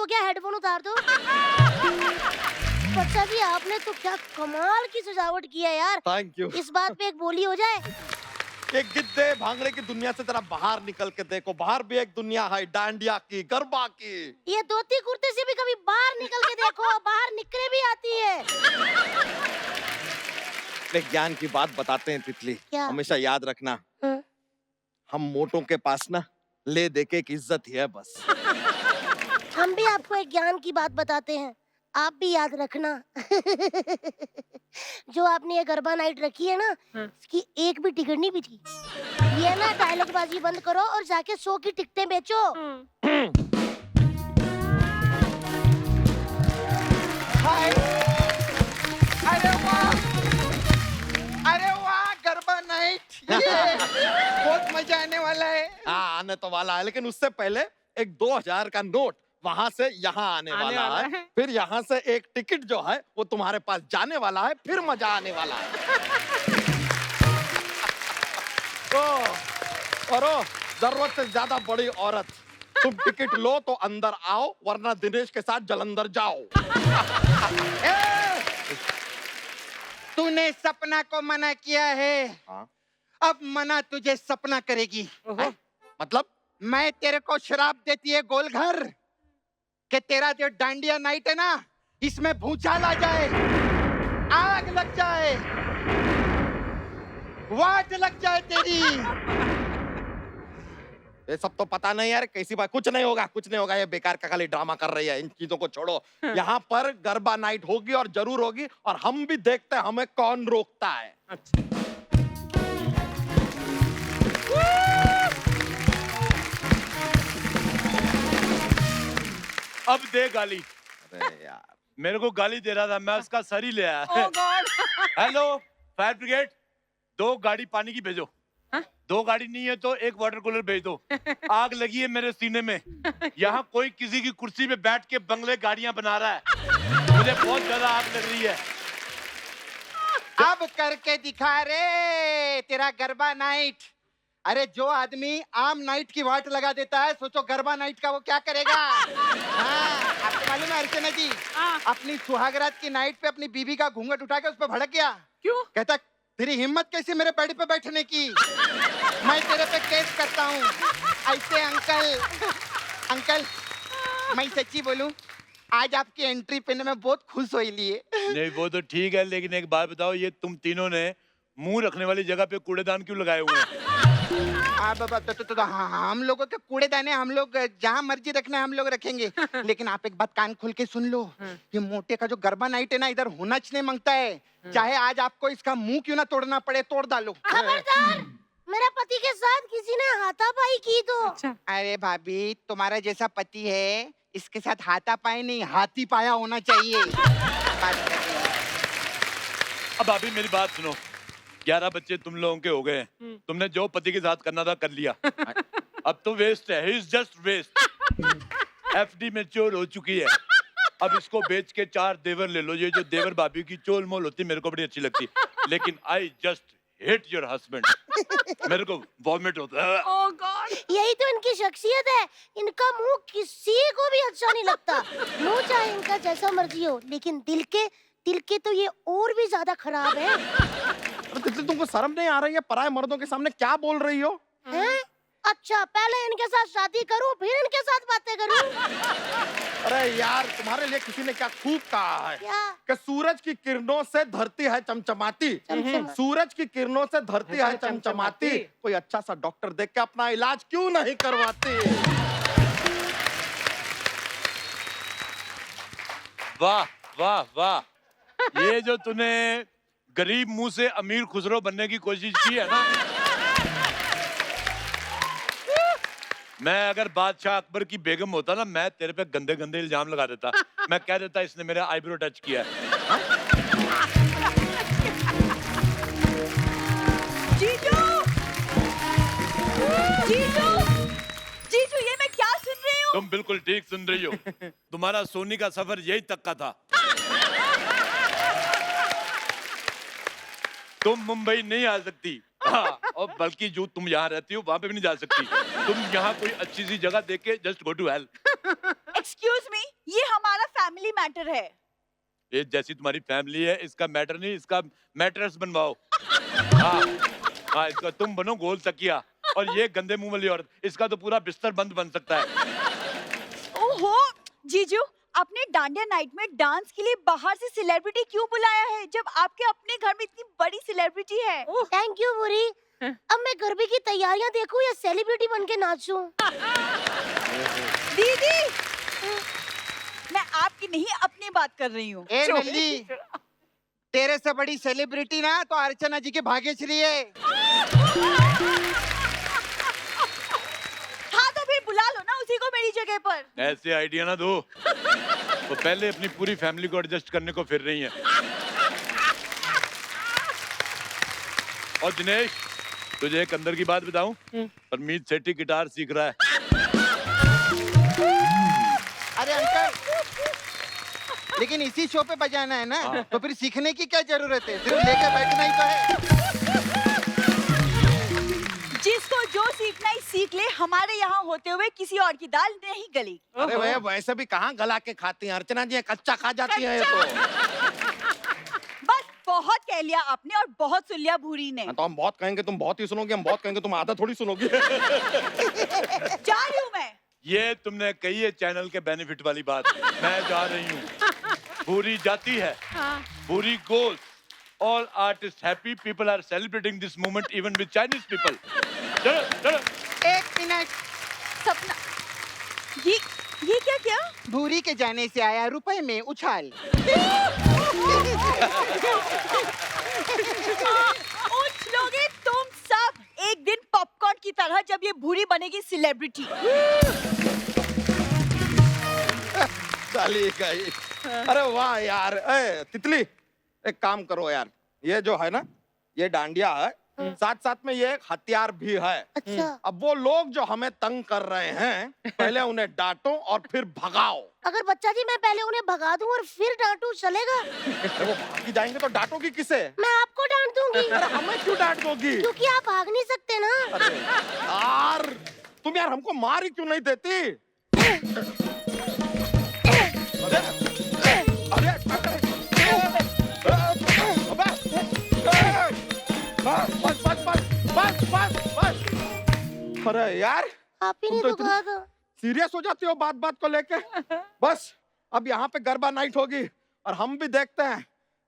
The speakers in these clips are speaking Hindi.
हो गया, हेडफोन उतार दो। बच्चा जी आपने तो क्या कमाल की सजावट की है यार। Thank you. इस बात पे एक बोली हो जाए। एक गिद्दे भांगड़े की दुनिया से जरा बाहर निकल के देखो, बाहर भी एक दुनिया है, डांडिया की, गरबा की। ये धोती कुर्ते से भी कभी बाहर निकल के देखो, बाहर निकले भी आती है। एक ज्ञान की बात बताते हैं तितली, क्या? हमेशा याद रखना, हाँ। हम मोटों के पास ना ले दे के एक इज्जत ही है बस। हम भी आपको एक ज्ञान की बात बताते हैं, आप भी याद रखना। जो आपने ये गरबा नाइट रखी है ना, इसकी एक भी टिकट नहीं बिकी। ये ना डायलॉग बाजी बंद करो और जाके 100 की टिकटें बेचो। हाय, अरे वाह, अरे वाह, गरबा नाइट, ये बहुत मजा आने वाला है। हाँ आने तो वाला है, लेकिन उससे पहले एक 2000 का नोट वहां से यहाँ आने वाला है। फिर यहाँ से एक टिकट जो है वो तुम्हारे पास जाने वाला है, फिर मजा आने वाला है। और जरूरत से ज्यादा बड़ी औरत, तुम टिकट लो तो अंदर आओ, वरना दिनेश के साथ जलंधर जाओ। तूने सपना को मना किया है, हाँ? अब मना तुझे सपना करेगी। मतलब मैं तेरे को श्राप देती है गोलघर कि तेरा जो डांडिया नाइट है ना, इसमें भूचाल आ जाए, आग लग जाए, वाट लग जाए तेरी। ये सब तो पता नहीं यार, कैसी बात, कुछ नहीं होगा, कुछ नहीं होगा, ये बेकार का खाली ड्रामा कर रही है, इन चीजों को छोड़ो। यहाँ पर गरबा नाइट होगी और जरूर होगी, और हम भी देखते हैं हमें कौन रोकता है। अच्छा। अब दे गाली। अरे यार मेरे को गाली दे रहा था, मैं उसका सर ही ले आया। Oh God! Hello fire brigade, 2 गाड़ी पानी की भेजो। 2 गाड़ी नहीं है तो 1 वाटर कूलर भेज दो। आग लगी है मेरे सीने में। यहाँ कोई किसी की कुर्सी पे बैठ के बंगले गाड़ियां बना रहा है, मुझे बहुत ज्यादा आग लग रही है। अब करके दिखा रे तेरा गरबा नाइट। अरे जो आदमी आम नाइट की वाट लगा देता है, सोचो गरबा नाइट का वो क्या करेगा। हाँ, आपको मालूम है अर्चना जी, अपनी सुहागरात की नाइट पे अपनी बीवी का घूंघट उठा के उस पर भड़क गया। क्यों? कहता तेरी हिम्मत कैसे मेरे बेड पे बैठने की, मैं तेरे पे केस करता हूँ। ऐसे अंकल मैं सच्ची बोलूं, आज आपकी एंट्री पे मैं बहुत खुश हुई लिए। नहीं वो तो ठीक है, लेकिन एक बात बताओ, ये तुम तीनों ने मुंह रखने वाली जगह पे कूड़ेदान क्यों लगाए हुए हैं? हम लोगों के कूड़ेदाने हम लोग जहाँ मर्जी रखना है हम लोग रखेंगे। लेकिन आप एक बात कान खोल के सुन लो, ये मोटे का जो गरबा नाइट है ना, इधर होना नहीं मांगता है। चाहे आज आपको इसका मुंह क्यों ना तोड़ना पड़े, तोड़ डालो। खबरदार, मेरा पति के साथ किसी ने हाथापाई की तो। अच्छा। अरे भाभी, तुम्हारा जैसा पति है, इसके साथ हाथापाई नहीं हाथी पाया होना चाहिए। बात करिए। अब अभी मेरी बात सुनो, 11 बच्चे तुम लोगों के हो गए हैं, तुमने जो पति के साथ करना था कर लिया। अब तो वेस्ट है, he is just waste. FD mature हो चुकी है, अब इसको बेच के 4 देवर ले लो। ये जो देवर भाभी की चोल मोल होती मेरे को बड़ी अच्छी लगती, लेकिन I just hate your husband. मेरे को वॉमिट होता है। Oh God! यही तो इनकी शख्सियत है, इनका मुंह किसी को भी अच्छा नहीं लगता। मुंह चाहे इनका जैसा मर्जी हो, लेकिन दिल के तो ये और भी ज्यादा खराब है। अरे तितली, तुमको शर्म नहीं आ रही है? पराये मर्दों के सामने क्या बोल रही हो? हैं? अच्छा, पहले इनके साथ शादी करूं, फिर इनके साथ बातें करूं। अरे यार, तुम्हारे लिए किसी ने क्या खूब कहा है क्या? कि सूरज की किरणों से धरती है चमचमाती, सूरज की किरणों से धरती है चमचमाती। कोई अच्छा सा डॉक्टर देख के अपना इलाज क्यों नहीं करवाती? वाह वाह वाह, ये जो तूने गरीब मुंह से अमीर खुसरो बनने की कोशिश की है ना, मैं अगर बादशाह अकबर की बेगम होता ना, मैं तेरे पे गंदे गंदे इल्जाम लगा देता। मैं कह देता इसने मेरे आईब्रो टच किया है। जीजू! जीजू! जीजू, ये मैं क्या सुन रही हूँ? तुम बिल्कुल ठीक सुन रही हो। तुम्हारा सोनी का सफर यही तक का था। तुम मुंबई नहीं आ सकती, हाँ, और बल्कि जो तुम यहाँ रहती हो वहां पे भी नहीं जा सकती। तुम यहाँ कोई अच्छी सी जगह देख के just go to hell. Excuse me, ये हमारा फैमिली मैटर है। ये जैसी तुम्हारी फैमिली है, इसका मैटर नहीं, इसका मैटर्स बनवाओ। हाँ हाँ, इसका तुम बनो गोल तकिया, और ये गंदे मुंह वाली औरत, इसका तो पूरा बिस्तर बंद बन सकता है। ओहो जीजू, आपने डांडिया नाइट में डांस के लिए बाहर से सेलिब्रिटी क्यों बुलाया है जब आपके अपने घर में इतनी बड़ी सेलिब्रिटी है? थैंक यू बुरी। अब मैं गरबे की तैयारियां देखूं या सेलिब्रिटी बन के नाचूं? दीदी, मैं आपकी नहीं अपनी बात कर रही हूँ। ए नल्ली, तेरे से बड़ी सेलिब्रिटी ना तो अर्चना जी की भाग्यश्री है। हाँ तो फिर बुला लो ना उसी को मेरी जगह पर। ऐसे आइडिया ना दो, तो पहले अपनी पूरी फैमिली को एडजस्ट करने को फिर रही है। और दिनेश, तुझे एक अंदर की बात बताऊं? परमीत सेठी गिटार सीख रहा है। अरे अंकल, लेकिन इसी शो पे बजाना है ना, तो फिर सीखने की क्या जरूरत है? सिर्फ लेके बैठना ही तो है। जिसको जो सीखना ही सीख ले, हमारे यहाँ होते हुए किसी और की दाल नहीं गली। अरे भैया वैसे भी कहाँ गला के खाती हैं अर्चना जी, कच्चा खा जाती हैं ये तो। बस बहुत कह लिया आपने और बहुत सुन लिया भूरी ने। तो हम बहुत कहेंगे तुम बहुत ही सुनोगी, हम बहुत कहेंगे तुम आधा थोड़ी सुनोगी। जा रही हूँ मैं। ये तुमने कही है चैनल के बेनिफिट वाली बात, मैं जा रही हूँ। पूरी जाती है, पूरी गोल। All artists happy, people are celebrating this moment even with Chinese people. चलो चलो। एक मिनट, सपना, ये क्या क्या? भूरी के जाने से आया रुपए में उछाल। उछलोगे तुम सब एक दिन पॉपकॉर्न की तरह जब ये भूरी बनेगी सेलिब्रिटी। चली गई। अरे वाह यार, ए तितली, एक काम करो यार, ये जो है ना, ये डांडिया है, साथ साथ में ये एक हथियार भी है। अच्छा। अब वो लोग जो हमें तंग कर रहे हैं, पहले उन्हें डांटो और फिर भगाओ। अगर बच्चा जी मैं पहले उन्हें भगा दूं और फिर डांटूं, चलेगा? अरे वो भागी जाएंगे तो डांटोगी किसे? मैं आपको डांट दूंगी। अरे हमें क्यों डांट दोगी? क्योंकि आप भाग नहीं सकते ना। अरे यार, तुम यार हमको मार ही क्यों नहीं देती? अरे अरे बस बस बस बस बस बस। अरे यार, आप ही तुम ने तो तो कहा था। सीरियस हो जाती हो बात बात को लेके। बस अब यहाँ पे गरबा नाइट होगी और हम भी देखते हैं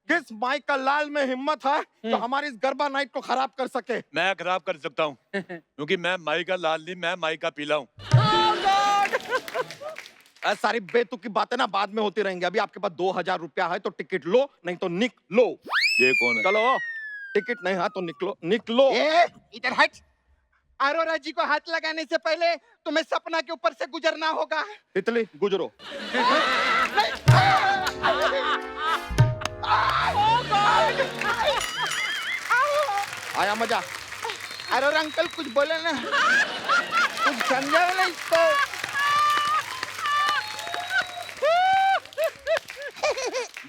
किस माई का लाल में हिम्मत है जो हमारी इस गरबा नाइट को खराब कर सके। मैं खराब कर सकता हूँ, क्योंकि मैं माई का लाल नहीं, मैं माई का पीला हूँ। सारी बेतुकी बातें ना बाद में होती रहेंगी। अभी आपके पास 2000 रुपया है तो टिकट लो, नहीं तो निकलो। ये कौन है? चलो, टिकट नहीं है तो निकलो निकलो। इधर हट। अरोरा जी को हाथ लगाने से पहले तुम्हें सपना के ऊपर से गुजरना होगा। तितली गुजरो। आया मजा? अरोरा अंकल कुछ बोले ना, कुछ समझा ना इसको।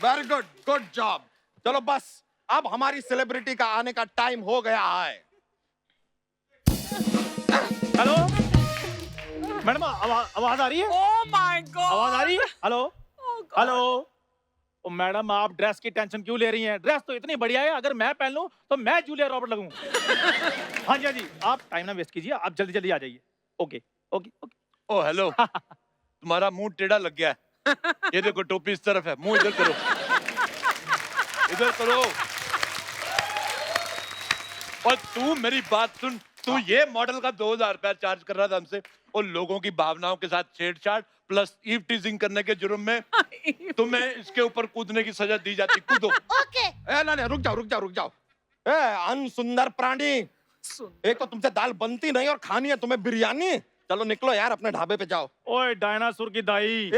Very good, good job. चलो बस, अब हमारी सेलिब्रिटी का आने का टाइम हो गया है। हेलो मैडम, आवाज आ रही है? Oh my God! आवाज आ रही है? Hello hello. ओ मैडम, आप ड्रेस की टेंशन क्यों ले रही हैं? ड्रेस तो इतनी बढ़िया है, अगर मैं पहन लूं तो मैं जूलिया रॉबर्ट लगूं। हाँ जी हाँ जी, आप टाइम ना वेस्ट कीजिए, आप जल्दी जल्दी आ जाइए। Okay okay okay. Oh hello, तुम्हारा मुंह टेढ़ा लग गया है। ये देखो टोपी इस तरफ है, मुंह इधर करो, इधर करो। और तू मेरी बात सुन, तू ये मॉडल का 2000 रुपया चार्ज कर रहा था हमसे, और लोगों की भावनाओं के साथ छेड़छाड़ प्लस ईव टीजिंग करने के जुर्म में तुम्हें इसके ऊपर कूदने की सजा दी जाती। कूदो। ओके। ना रुक जाओ रुक जाओ रुक जाओ। ए अनसुंदर प्राणी, एक तो तुमसे दाल बनती नहीं और खानी है तुम्हें बिरयानी। चलो निकलो यार, अपने ढाबे पे जाओ। ओए डायनासोर की दाई,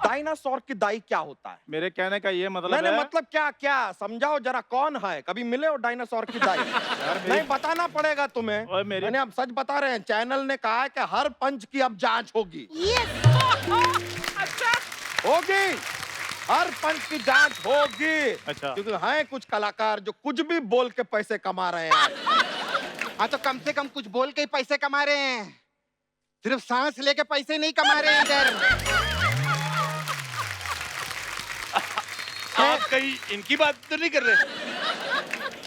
डायनासोर की दाई क्या होता है? मेरे कहने का ये मतलब मैंने है। मतलब क्या क्या समझाओ जरा, कौन है? कभी मिले हो डायनासोर की दाई? नहीं बताना पड़ेगा तुम्हें। ओए मेरी- मैंने अब सच बता रहे हैं, चैनल ने कहा है कि हर पंच की अब जांच होगी। यस। होगी, हर पंच की जांच होगी। अच्छा। क्योंकि हैं कुछ कलाकार जो कुछ भी बोल के पैसे कमा रहे हैं। हाँ तो कम से कम कुछ बोल के ही पैसे कमा रहे हैं, सिर्फ सांस लेके पैसे नहीं कमा रहे हैं इधर। कहीं इनकी बात तो नहीं कर रहे?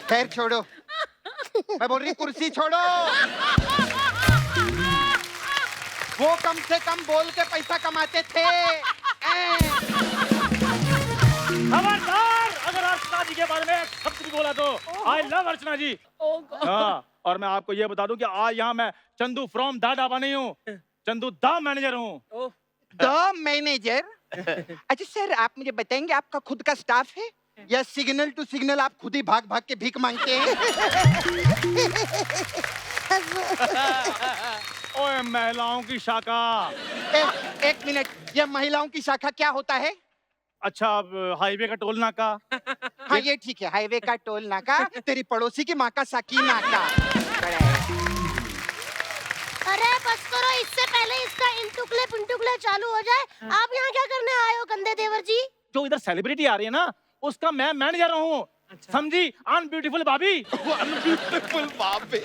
खैर छोड़ो, मैं बोल रही कुर्सी छोड़ो। वो कम से कम बोल के पैसा कमाते थे। खबरदार अगर अर्चना जी के बारे में शब्द भी बोला तो आई लव अर्चना जी। हाँ, और मैं आपको ये बता दूं कि आज यहाँ मैं चंदू फ्रॉम दादा बनी हूँ, चंदू द मैनेजर हूँ। The manager? अच्छा सर, आप मुझे बताएंगे आपका खुद का स्टाफ है या सिग्नल टू सिग्नल आप खुद ही भाग भाग के भीख मांगते हैं? ओए महिलाओं की शाखा। एक मिनट, ये महिलाओं की शाखा क्या होता है? अच्छा, अब हाईवे का टोल नाका। हाँ ये ठीक है, हाईवे का टोल नाका, तेरी पड़ोसी की माँ का साकी नाका। अरे बस करो, इससे पहले इसका इंटुकले पिंटुकले चालू हो जाए। आप यहाँ क्या करने आए हो गंदे देवर जी? जो इधर सेलिब्रिटी आ रही है ना, उसका मैं मैनेजर हूँ। समझी? अनब्यूटीफुल भाभी। अनब्यूटीफुल भाभी।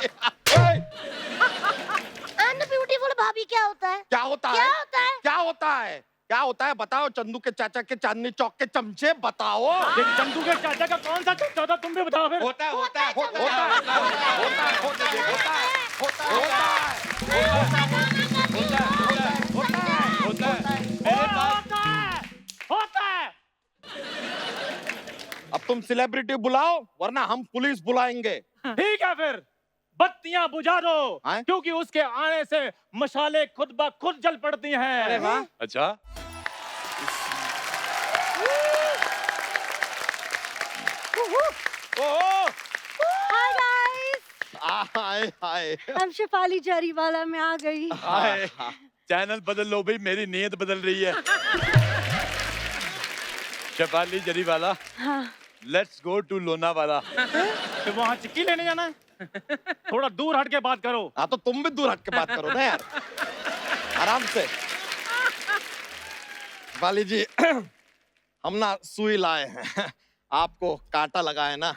अनब्यूटीफुल भाभी क्या होता है? क्या होता है? क्या होता है? क्या होता है? क्या होता है? बताओ। चंदू के चाचा के चांदनी चौक के चमचे बताओ। देख, चंदू के चाचा का कौन सा चमचा था, तुम भी बताओ फिर। होता है, होता है, होता है, होता है, होता है, होता है, होता है, होता है, होता है, होता है। अब तुम सेलिब्रिटी बुलाओ वरना हम पुलिस बुलाएंगे। ठीक है फिर, बत्तियां बुझा दो, हैं? क्योंकि उसके आने से मशाले खुद ब खुद जल पड़ती हैं। अरे वाह। अच्छा, हाय गाइस, हाय हाय। हम शिफाली जरीवाला में आ गई। हाय। चैनल बदल लो भाई, मेरी नीयत बदल रही है। Shefali Jariwala, let's go to Lonavala. तो वहाँ चिक्की लेने जाना है? थोड़ा दूर हट के बात करो। हाँ तो तुम भी दूर हट के बात करो ना यार, आराम से। वाली जी, हम ना सुई लाए हैं, आपको कांटा लगा है ना,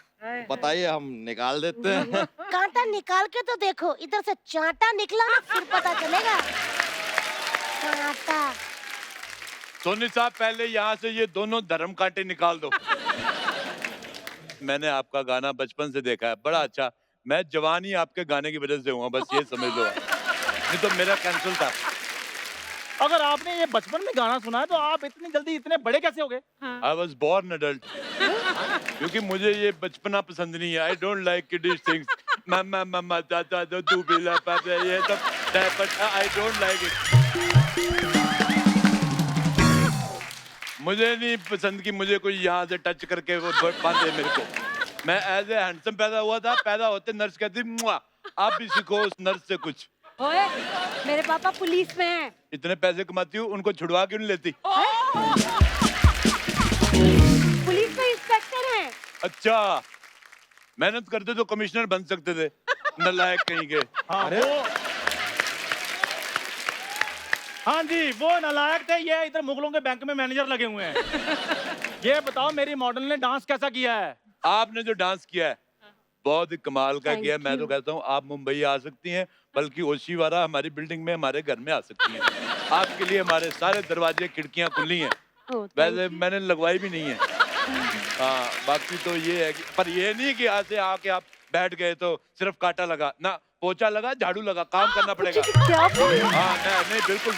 बताइए हम निकाल देते हैं। कांटा निकाल के तो देखो, इधर से चांटा निकला ना फिर पता चलेगा। कांटा। सोनी साहब, पहले यहाँ से ये दोनों धर्म कांटे निकाल दो। मैंने आपका गाना बचपन से देखा है, बड़ा अच्छा। मैं जवानी आपके गाने की वजह से हुआ, बस ये समझ लो। नहीं तो मेरा कैंसिल था। अगर आपने ये बचपन में गाना सुना है तो आप इतनी जल्दी इतने बड़े कैसे हो गए? आई वॉज बॉर्न एडल्ट, क्योंकि मुझे ये बचपना पसंद नहीं है। I don't like kiddish things, मम्मा मम्मा चाचा जो तू बिला पापा, ये सब आई डोंट लाइक इट। मुझे नहीं पसंद कि मुझे कोई यहाँ से टच करके वो बांधे मेरे को। मैं एज ए हैंडसम पैदा हुआ था, पैदा होते नर्स कहती मुआ, आप भी सीखो उस नर्स से कुछ। ओए, मेरे पापा पुलिस में हैं। इतने पैसे कमाती हूँ, उनको छुड़वा क्यों नहीं लेती? पुलिस में इंस्पेक्टर हैं। अच्छा, मेहनत करते तो कमिश्नर बन सकते थे, नालायक कहीं के। हाँ, हाँ जी, वो नालायक थे, ये इधर मुगलों के बैंक में मैनेजर लगे हुए हैं। ये बताओ, मेरी मॉडल ने डांस कैसा किया है? आपने जो डांस किया है बहुत ही कमाल का किया है। मैं तो कहता हूँ आप मुंबई आ सकती हैं, बल्कि ओशीवारा हमारी बिल्डिंग में हमारे घर में आ सकती हैं। आपके लिए हमारे सारे दरवाजे खिड़कियां खुली हैं। वैसे मैंने लगवाई भी नहीं है। हाँ, बाकी तो ये है कि, पर ये नहीं कि यहाँ से आके आप बैठ गए तो सिर्फ कांटा लगा ना, पोछा लगा, झाड़ू लगा, काम करना पड़ेगा। हाँ नहीं बिल्कुल।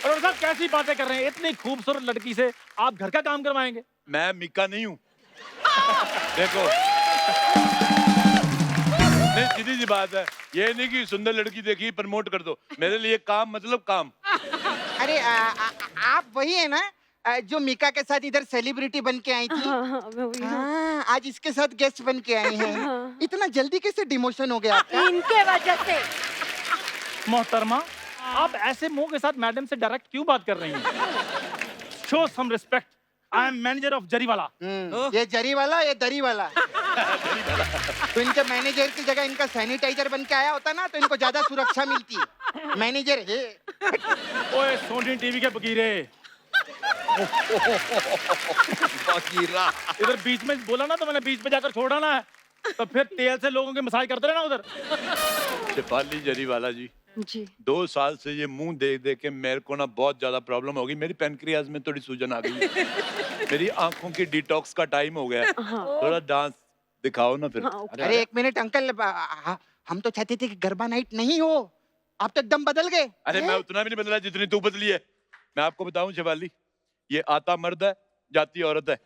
और साहब कैसी बातें कर रहे हैं? इतनी खूबसूरत लड़की से आप घर का काम करवाएंगे? मैं मिक्का नहीं हूँ। देखो, नहीं सीधी सी बात है, ये नहीं कि सुंदर लड़की देखी प्रमोट कर दो। मेरे लिए काम मतलब काम। अरे आप वही है ना जो मीका के साथ इधर सेलिब्रिटी बन के आई थी? हाँ, आज इसके साथ गेस्ट बन के आई हैं। इतना जल्दी कैसे डिमोशन हो गया आपका? इनके वजह से। मोहतरमा, आप ऐसे मुंह के साथ मैडम से डायरेक्ट क्यों बात कर रही हैं? Show some respect. I am manager of Jariwala. ये जरी वाला, ये दरी वाला। तो इनके मैनेजर की जगह इनका सैनिटाइजर बन के आया होता ना तो इनको ज्यादा सुरक्षा मिलती। मैनेजर है। ओए सोनी टीवी के बकीरे, बकीरा। इधर बीच में बोला ना तो मैंने बीच में जाकर छोड़ना है, तो फिर तेल से लोगों की मसाज करते रहना उधर। शेफाली जरीवाला जी, जी 2 साल से ये मुंह देख देख के मेरे को ना बहुत ज्यादा प्रॉब्लम हो गई। मेरी पेनक्रियाज में थोड़ी सूजन आ गई है। मेरी आंखों की डिटॉक्स का टाइम हो गया है। हाँ थोड़ा डांस दिखाओ ना फिर। हाँ ओके। अरे एक मिनट अंकल, हम तो चाहते थे कि गरबा नाइट नहीं हो, आप तो एकदम बदल गए। अरे मैं उतना भी नहीं बदला जितनी तू बदली है। मैं आपको बताऊं शिवाली, ये आता मर्द है, जाती औरत है।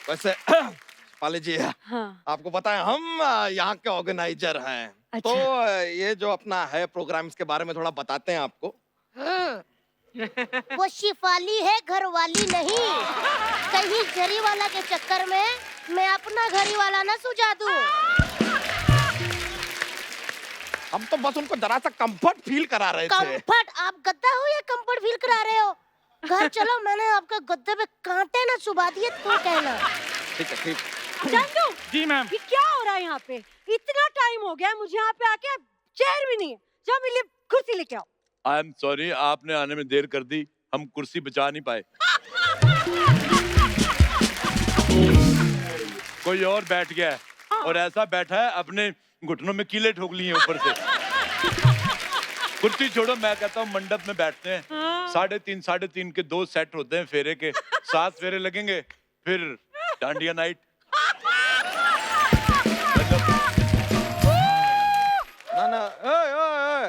वैसे पाले जी, हाँ आपको पता है हम यहाँ के ऑर्गेनाइजर हैं। अच्छा। तो ये जो अपना है प्रोग्राम, इसके बारे में थोड़ा बताते हैं आपको। वो शिफाली है, घर वाली नहीं। कहीं जरी वाला के चक्कर में मैं अपना घरी वाला ना सुझा दूं। हम तो बस उनको जरा सा कंफर्ट फील करा रहे थे। कंफर्ट? आप गद्दा हो या कंफर्ट फील करा रहे हो? घर चलो, मैंने आपका गद्दे पे कांटे ना चुभा दिए तो कहना। ठीक है, ठीक। चंदू, जी मैम। ये क्या हो रहा है यहाँ पे? इतना टाइम हो गया है, मुझे यहाँ पे आके चेयर भी नहीं है। जाओ मेरे लिए कुर्सी लेके आओ। आई एम सॉरी, आपने आने में देर कर दी, हम कुर्सी बचा नहीं पाए। कोई और बैठ गया है और ऐसा बैठा है अपने घुटनों में कीले ठोक लिए हैं ऊपर से। कुर्सी छोड़ो, मैं कहता हूँ मंडप में बैठते हैं। 3.5 के 2 सेट होते हैं फेरे के, 7 फेरे लगेंगे, फिर डांडिया नाइट। ना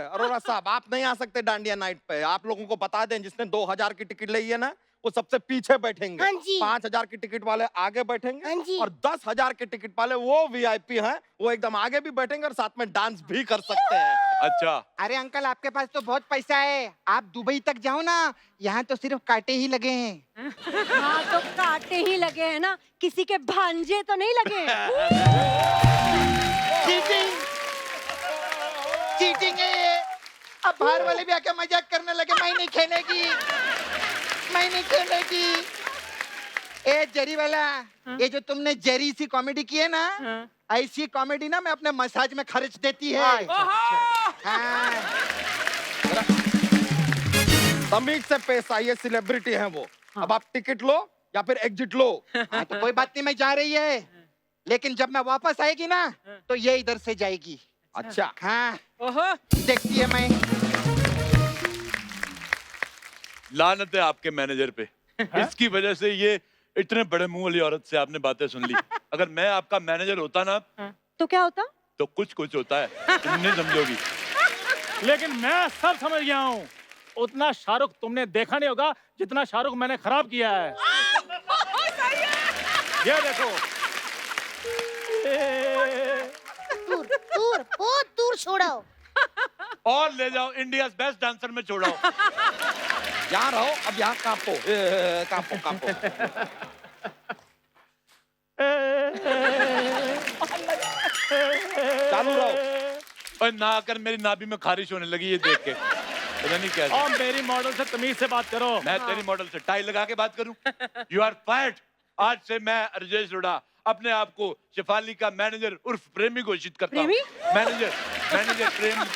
अरोड़ा साहब, आप नहीं आ सकते डांडिया नाइट पे। आप लोगों को बता दें, जिसने 2000 की टिकट ली है ना, वो सबसे पीछे बैठेंगे। हाँ जी। 5000 की टिकट वाले आगे हाँ बैठेंगे जी। और 10,000 के टिकट वाले वो वीआईपी हैं, वो एकदम आगे भी बैठेंगे और साथ में डांस भी कर सकते हैं। अच्छा, अरे अंकल, आपके पास तो बहुत पैसा है, आप दुबई तक जाओ ना, यहाँ तो सिर्फ कांटे ही लगे हैं। हाँ तो कांटे ही लगे हैं ना, किसी के भांजे तो नहीं लगे हैं। चीटिंग, चीटिंग है ये। अब बाहर वाले भी आके मजाक करने लगे, मैं नहीं खेलेगी, मैं नहीं खेलेगी। ए जरी वाला, ये जो तुमने जरी सी कॉमेडी की है ना, ऐसी कॉमेडी ना मैं अपने मसाज में खर्च देती है। हाँ। तमीज से पेश आइए, सेलिब्रिटी हैं वो। अब आप टिकट लो या फिर एग्जिट लो। हाँ, तो कोई बात नहीं, मैं जा रही है, लेकिन जब मैं वापस आएगी ना, तो ये इधर से जाएगी। अच्छा, हाँ, देखती है मैं। लानत है आपके मैनेजर पे। इसकी वजह से ये इतने बड़े मुंह वाली औरत से आपने बातें सुन ली। अगर मैं आपका मैनेजर होता ना, तो क्या होता? तो कुछ कुछ होता है, तुम नहीं समझोगी। लेकिन मैं सब समझ गया हूँ। उतना शाहरुख तुमने देखा नहीं होगा जितना शाहरुख मैंने खराब किया है। ये देखो। दूर दूर, बहुत दूर छोड़ो। और ले जाओ, इंडिया बेस्ट डांसर में छोड़ाओ। यहाँ रहो, अब यहाँ कांपो, कांपो कांपो। चालू रहो। और ना आकर मेरी नाभि में खारिश होने लगी ये देख के, पता नहीं क्या। और मेरी मॉडल से तमीज से बात करो। मैं तेरी मॉडल से टाई लगा के बात करूं? You are fired. आज से मैं राजेश रोड़ा अपने आप को शिफाली का मैनेजर उर्फ प्रेमी घोषित करता हूं। प्रेमी? मैनेजर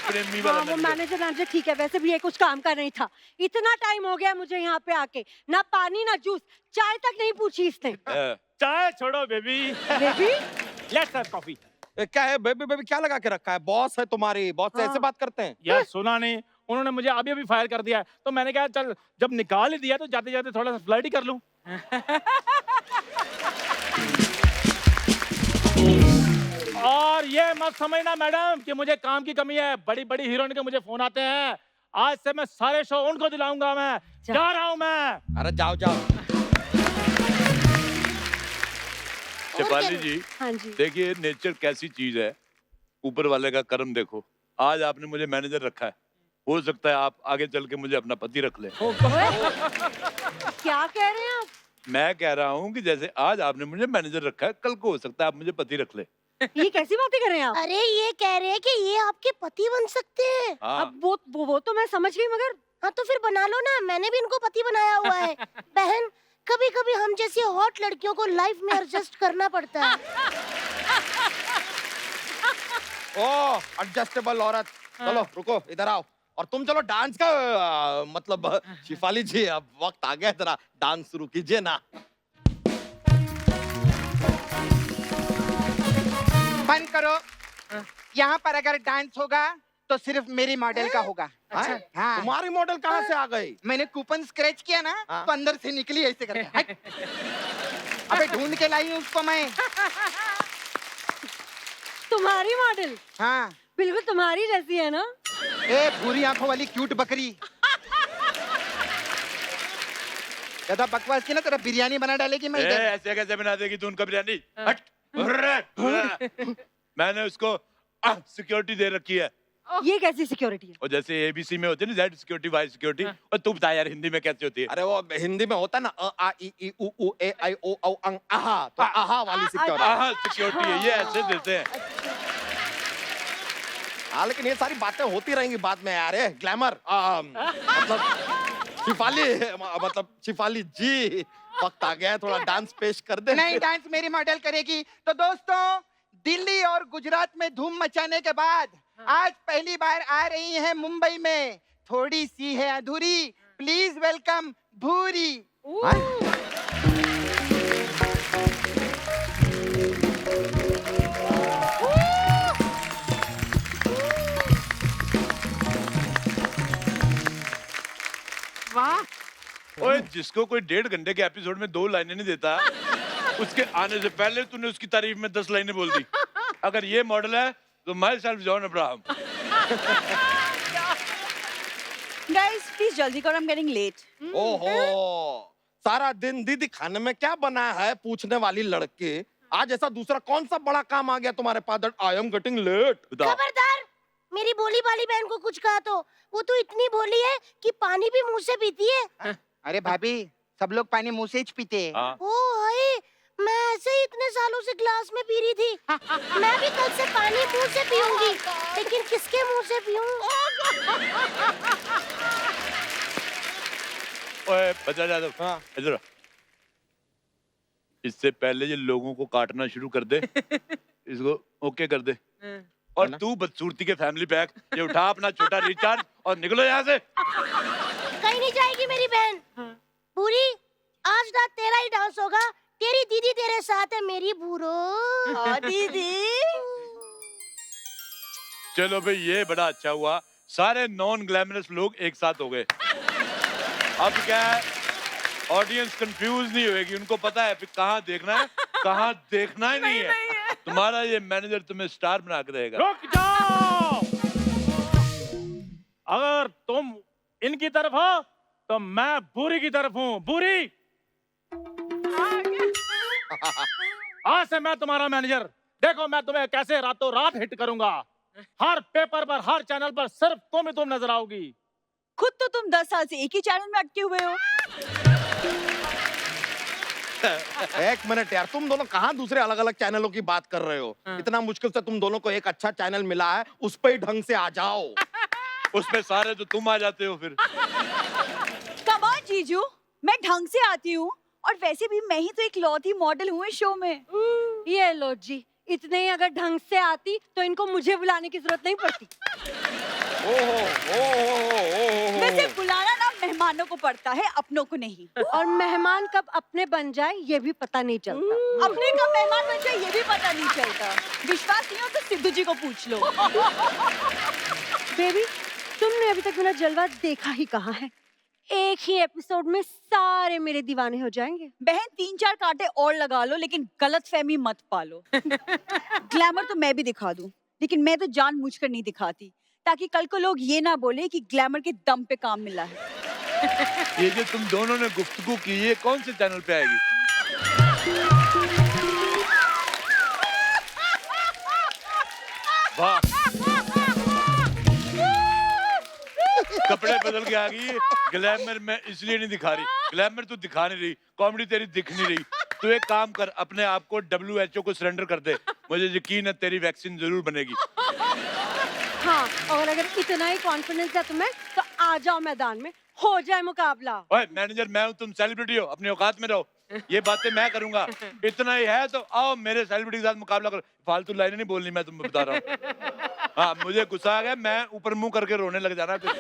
प्रेमी वाला हाँ वो मैनेजर। मैनेजर ठीक है, वैसे भी ये कुछ काम का नहीं था। इतना टाइम हो गया मुझे यहाँ पे आके, ना पानी ना जूस, चाय तक नहीं पूछी इसने। चाय छोड़ो baby. Baby let's have coffee. क्या है बेबी, बेबी क्या लगा के रखा है? बॉस है तुम्हारी, बॉस से ऐसे बात करते हैं? यार सुना नहीं, उन्होंने मुझे अभी अभी फायर कर दिया है, तो मैंने कहा चल जब निकाल ही दिया तो जाते जाते थोड़ा सा फ्लर्ट ही कर लूं। और ये मत समझना मैडम कि मुझे काम की कमी है। बड़ी बड़ी हीरोइन के मुझे फोन आते हैं। आज से मैं सारे शो उनको दिलाऊंगा। मैं जा रहा हूं मैं। अरे जाओ जाओ। शिफाली जी, हाँ जी। देखिए नेचर कैसी चीज है, ऊपर वाले का कर्म देखो। आज आपने मुझे मैनेजर रखा है, हो सकता है आप आगे चल के मुझे अपना पति रख ले। क्या कह रहे हैं आप? मैं कह रहा हूँ कि जैसे आज आपने मुझे मैनेजर रखा है, कल को हो सकता है आप मुझे पति रख ले। ये कैसी बातें कर रहे हैं आप? अरे ये कह रहे हैं कि ये आपके पति बन सकते हैं। हाँ। अब वो तो मैं समझ गई, मगर हाँ तो फिर बना लो ना, मैंने भी इनको पति बनाया हुआ है। बहन, कभी कभी हम जैसी हॉट लड़कियों को लाइफ में एडजस्ट करना पड़ता है। ओ एडजस्टेबल औरत, चलो रुको, इधर आओ। और तुम चलो डांस का मतलब शिफाली जी, अब वक्त आ गया, जरा डांस शुरू कीजिए ना। बंद करो। यहाँ पर अगर डांस होगा तो सिर्फ मेरी मॉडल का होगा। अच्छा हाँ, तुम्हारी मॉडल कहाँ से आ गई? मैंने कूपन स्क्रैच किया ना हाँ। तो अंदर से निकली ऐसे करके। हट। अबे ढूंढ के लाई हूँ उसको मैं। तुम्हारी मॉडल हाँ, बिल्कुल तुम्हारी जैसी है ना? ए भूरी आंखों वाली क्यूट बकरी। ज्यादा बकवास की ना तेरा बिरयानी बना डालेगी मैं इधर। ऐसे कैसे बना देगी तू उनका बिरयानी? हट। मैंने उसको सिक्योरिटी दे रखी है। ये कैसी सिक्योरिटी है? और जैसे एबीसी में होती है ना, जेड सिक्योरिटी, वाई सिक्योरिटी, और तू बता यार हिंदी में कैसे होती है? अरे वो हिंदी में होता है ना, अ आ इ ई उ ऊ ए आई ओ औ अंग आहा, तो आहा वाली सिक्योरिटी। हाँ सिक्योरिटी है, ये ऐसे देते हैं। हाँ लेकिन ये सारी बातें होती रहेंगी बाद में यार। ग्लैमर मतलब शिफाली जी, वक्त आ गया है, थोड़ा डांस पेश कर दे। नहीं, डांस मेरी मॉडल करेगी। तो दोस्तों, दिल्ली और गुजरात में धूम मचाने के बाद आज पहली बार आ रही हैं मुंबई में। थोड़ी सी है अधूरी, प्लीज वेलकम भूरी। ओए जिसको कोई 1.5 घंटे के एपिसोड में 2 लाइनें नहीं देता, उसके आने से पहले तूने उसकी तारीफ में 10 लाइनें बोल दी। अगर ये मॉडल है तो my self John Abraham. Guys please जल्दी करो, आई एम गेटिंग लेट। ओहो, सारा दिन दीदी खाने में क्या बना है पूछने वाली लड़के, आज ऐसा दूसरा कौन सा बड़ा काम आ गया तुम्हारे पास that I am getting late? खबरदार, मेरी भोली भाली बहन को कुछ कहा तो वो तो इतनी भोली है कि पानी भी मुंह से पीती है। अरे भाभी, सब लोग पानी मुंह से ही पीते हैं। हाँ। ओ हाय, मैं ऐसे ही इतने सालों से ग्लास में पी रही थी। मैं भी कल से पानी मुंह से पीऊंगी, लेकिन किसके मुंह से पीऊं? ओए बचा जादव, हाँ। इधर आ। इससे पहले ये लोगों को काटना शुरू कर दे, इसको ओके कर दे। और तू बदसूरती के फैमिली पैक ये उठा अपना छोटा रिचार्ज और निकलो यहाँ से। कहीं नहीं जाएगी मेरी बहन। पूरी, आज रात तेरा ही डांस होगा। तेरी दीदी तेरे साथ है मेरी भूरो। हाँ दीदी। चलो भाई, ये बड़ा अच्छा हुआ, सारे नॉन ग्लैमरस लोग एक साथ हो गए। अब क्या है, ऑडियंस कंफ्यूज नहीं होगी, उनको पता है फिर कहाँ देखना है, कहाँ देखना ही नहीं है। तुम्हारा ये मैनेजर तुम्हें स्टार बना के रहेगा। रुक जाओ। अगर तुम इनकी तरफ हो तो मैं बुरी की तरफ हूँ। बुरी, आज से मैं तुम्हारा मैनेजर। देखो मैं तुम्हें कैसे रातों रात हिट करूंगा। हर पेपर पर, हर चैनल पर सिर्फ तुम नजर आओगी। खुद तो तुम 10 साल से एक ही चैनल में अटके हुए हो। एक मिनट यार, तुम दोनों कहाँ दूसरे अलग अलग चैनलों की बात कर रहे हो? इतना मुश्किल से तुम दोनों को एक अच्छा चैनल मिला है, उस पे ही ढंग से आ जाओ। उसमें सारे तो तुम आ जाते हो फिर। कम ऑन जीजू, मैं ढंग से आती हूँ, और वैसे भी मैं ही तो एक लौती मॉडल हूँ इस शो में। ये लो जी, इतने ही अगर ढंग से आती तो इनको मुझे बुलाने की जरूरत नहीं पड़ती। वैसे बुलाना ना मेहमानों को पड़ता है, अपनों को नहीं। और मेहमान कब अपने बन जाए ये भी पता नहीं चलता। अपने का मेहमान बन जाए ये भी पता नहीं चलता। विश्वास नहीं हो तो सिद्धू जी को पूछ लो। बेबी, तुमने अभी तक मेरा जलवा देखा ही कहाँ है? एक ही एपिसोड में सारे मेरे दीवाने हो जाएंगे। बहन 3-4 कांटे और लगा लो, लेकिन गलतफहमी मत पालो। ग्लैमर तो मैं भी दिखा दूं, लेकिन मैं तो जानबूझकर नहीं दिखाती, ताकि कल को लोग ये ना बोले कि ग्लैमर के दम पे काम मिला है। ये जो तुम दोनों ने गुफ्तगू की, ये कौन से चैनल पे आएगी? वाह, कपड़े बदल के आ गई। ग्लैमर मैं इसलिए नहीं दिखा रही, ग्लैमर तू दिखा नहीं रही, कॉमेडी तेरी दिख नहीं रही। तू एक काम कर, अपने आप को WHO को सरेंडर कर दे, मुझे यकीन है तेरी वैक्सीन जरूर बनेगी। हाँ, और अगर इतना ही कॉन्फिडेंस है तुम्हें तो आ जाओ मैदान में, हो जाए मुकाबला। ओए मैनेजर मैं हूँ, तुम सेलिब्रिटी हो, अपनी औकात में रहो। ये बातें मैं करूंगा, इतना ही है तो आओ मेरे सेलिब्रिटी के साथ मुकाबला करो। फालतू लाइनें नहीं बोलनी, मैं तुम्हें बता रहा हूँ। हाँ, मुझे गुस्सा आ गया, मैं ऊपर मुंह करके रोने लग जाना फिर।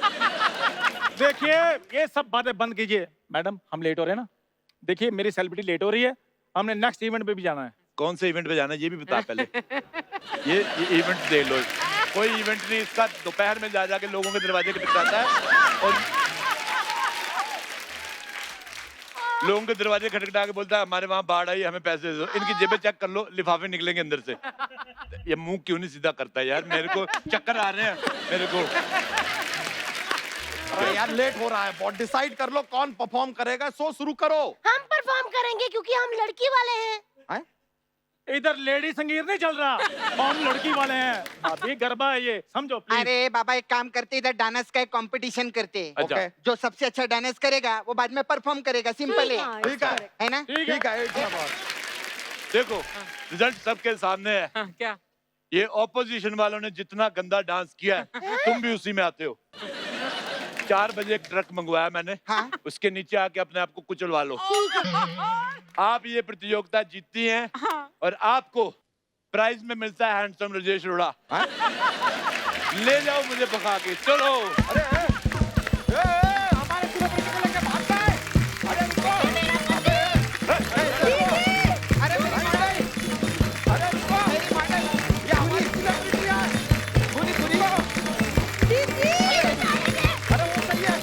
देखिए ये सब बातें बंद कीजिए। मैडम हम लेट हो रहे हैं ना, देखिए मेरी सेलिब्रिटी लेट हो रही है, हमने नेक्स्ट इवेंट पे भी जाना है। कौन से इवेंट पे जाना है ये भी बता पहले। ये इवेंट दे लो, कोई इवेंट नहीं इसका, दोपहर में जा जाके लोगों के दरवाजे खटखटाता है और लोगों के दरवाजे खटखटा के बोलता है हमारे वहां बाढ़ आई, हमें पैसे दो। इनकी जेबें चेक कर लो, लिफाफे निकलेंगे अंदर से। ये मुंह क्यों नहीं सीधा करता यार, मेरे को चक्कर आ रहे हैं मेरे को। अरे यार लेट हो रहा है, बहुत डिसाइड कर लो कौन परफॉर्म करेगा, शो शुरू करो। हम परफॉर्म करेंगे क्योंकि हम लड़की वाले हैं। इधर लेडी संगीत नहीं चल रहा, हम लड़की वाले हैं। अभी गरबा है ये, समझो प्लीज। अरे बाबा एक काम करते, इधर डांस का एक कंपटीशन करते। अच्छा। ओके। जो सबसे अच्छा डांस करेगा वो बाद में परफॉर्म करेगा, सिंपल है। ठीक है है ना? ठीक है। ठीक है, एक नंबर। देखो रिजल्ट सबके सामने है। क्या? ये ऑपोजिशन वालों ने जितना गंदा डांस किया है तुम भी उसी में आते हो। 4 बजे एक ट्रक मंगवाया मैंने, हाँ। उसके नीचे आके अपने आप को कुचलवा लो। आप ये प्रतियोगिता जीतती हैं और आपको प्राइज में मिलता है हैंडसम राजेश रोड़ा। ले जाओ मुझे भगा के, चलो। अरे हमारे सेलिब्रिटी को लेके भागता है। अरे रुको। अरे मेरी मॉडल, अरे रुको। मेरी मॉडल, ये हमारी सेलिब्रिटी है। पूरी पूरी अरे वो सही है।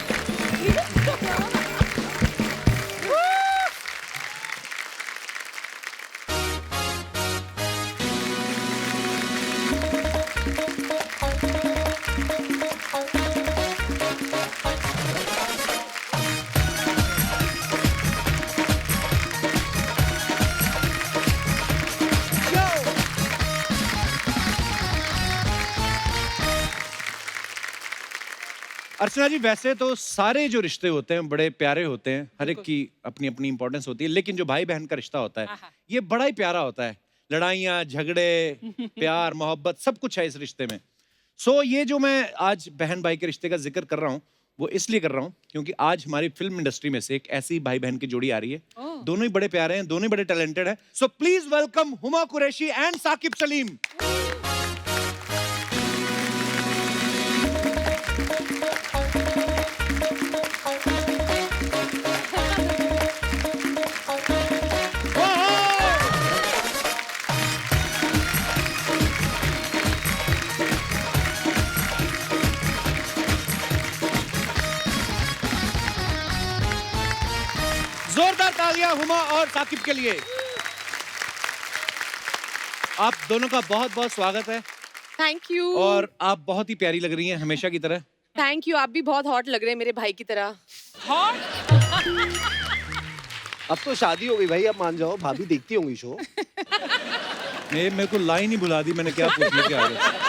अर्चना जी, वैसे तो सारे जो रिश्ते होते हैं बड़े प्यारे होते हैं, हर एक की अपनी अपनी इंपॉर्टेंस होती है, लेकिन जो भाई बहन का रिश्ता होता है ये बड़ा ही प्यारा होता है। लड़ाइयाँ, झगड़े, प्यार, मोहब्बत सब कुछ है इस रिश्ते में। सो ये जो मैं आज बहन भाई के रिश्ते का जिक्र कर रहा हूँ वो इसलिए कर रहा हूँ क्योंकि आज हमारी फिल्म इंडस्ट्री में से एक ऐसी भाई बहन की जोड़ी आ रही है। दोनों ही बड़े प्यारे हैं, दोनों ही बड़े टैलेंटेड हैं। So please welcome Huma Qureshi and Saqib Saleem. जोरदार तालियां हुमा और साकिब के लिए। आप दोनों का बहुत बहुत स्वागत है थैंक यू। और आप बहुत ही प्यारी लग रही हैं हमेशा की तरह। थैंक यू, आप भी बहुत हॉट लग रहे हैं मेरे भाई की तरह। अब तो शादी हो गई भाई, अब मान जाओ, भाभी देखती होंगी शो। मेरे को लाइन ही भुला दी, मैंने क्या पूछ लिया क्या आगे।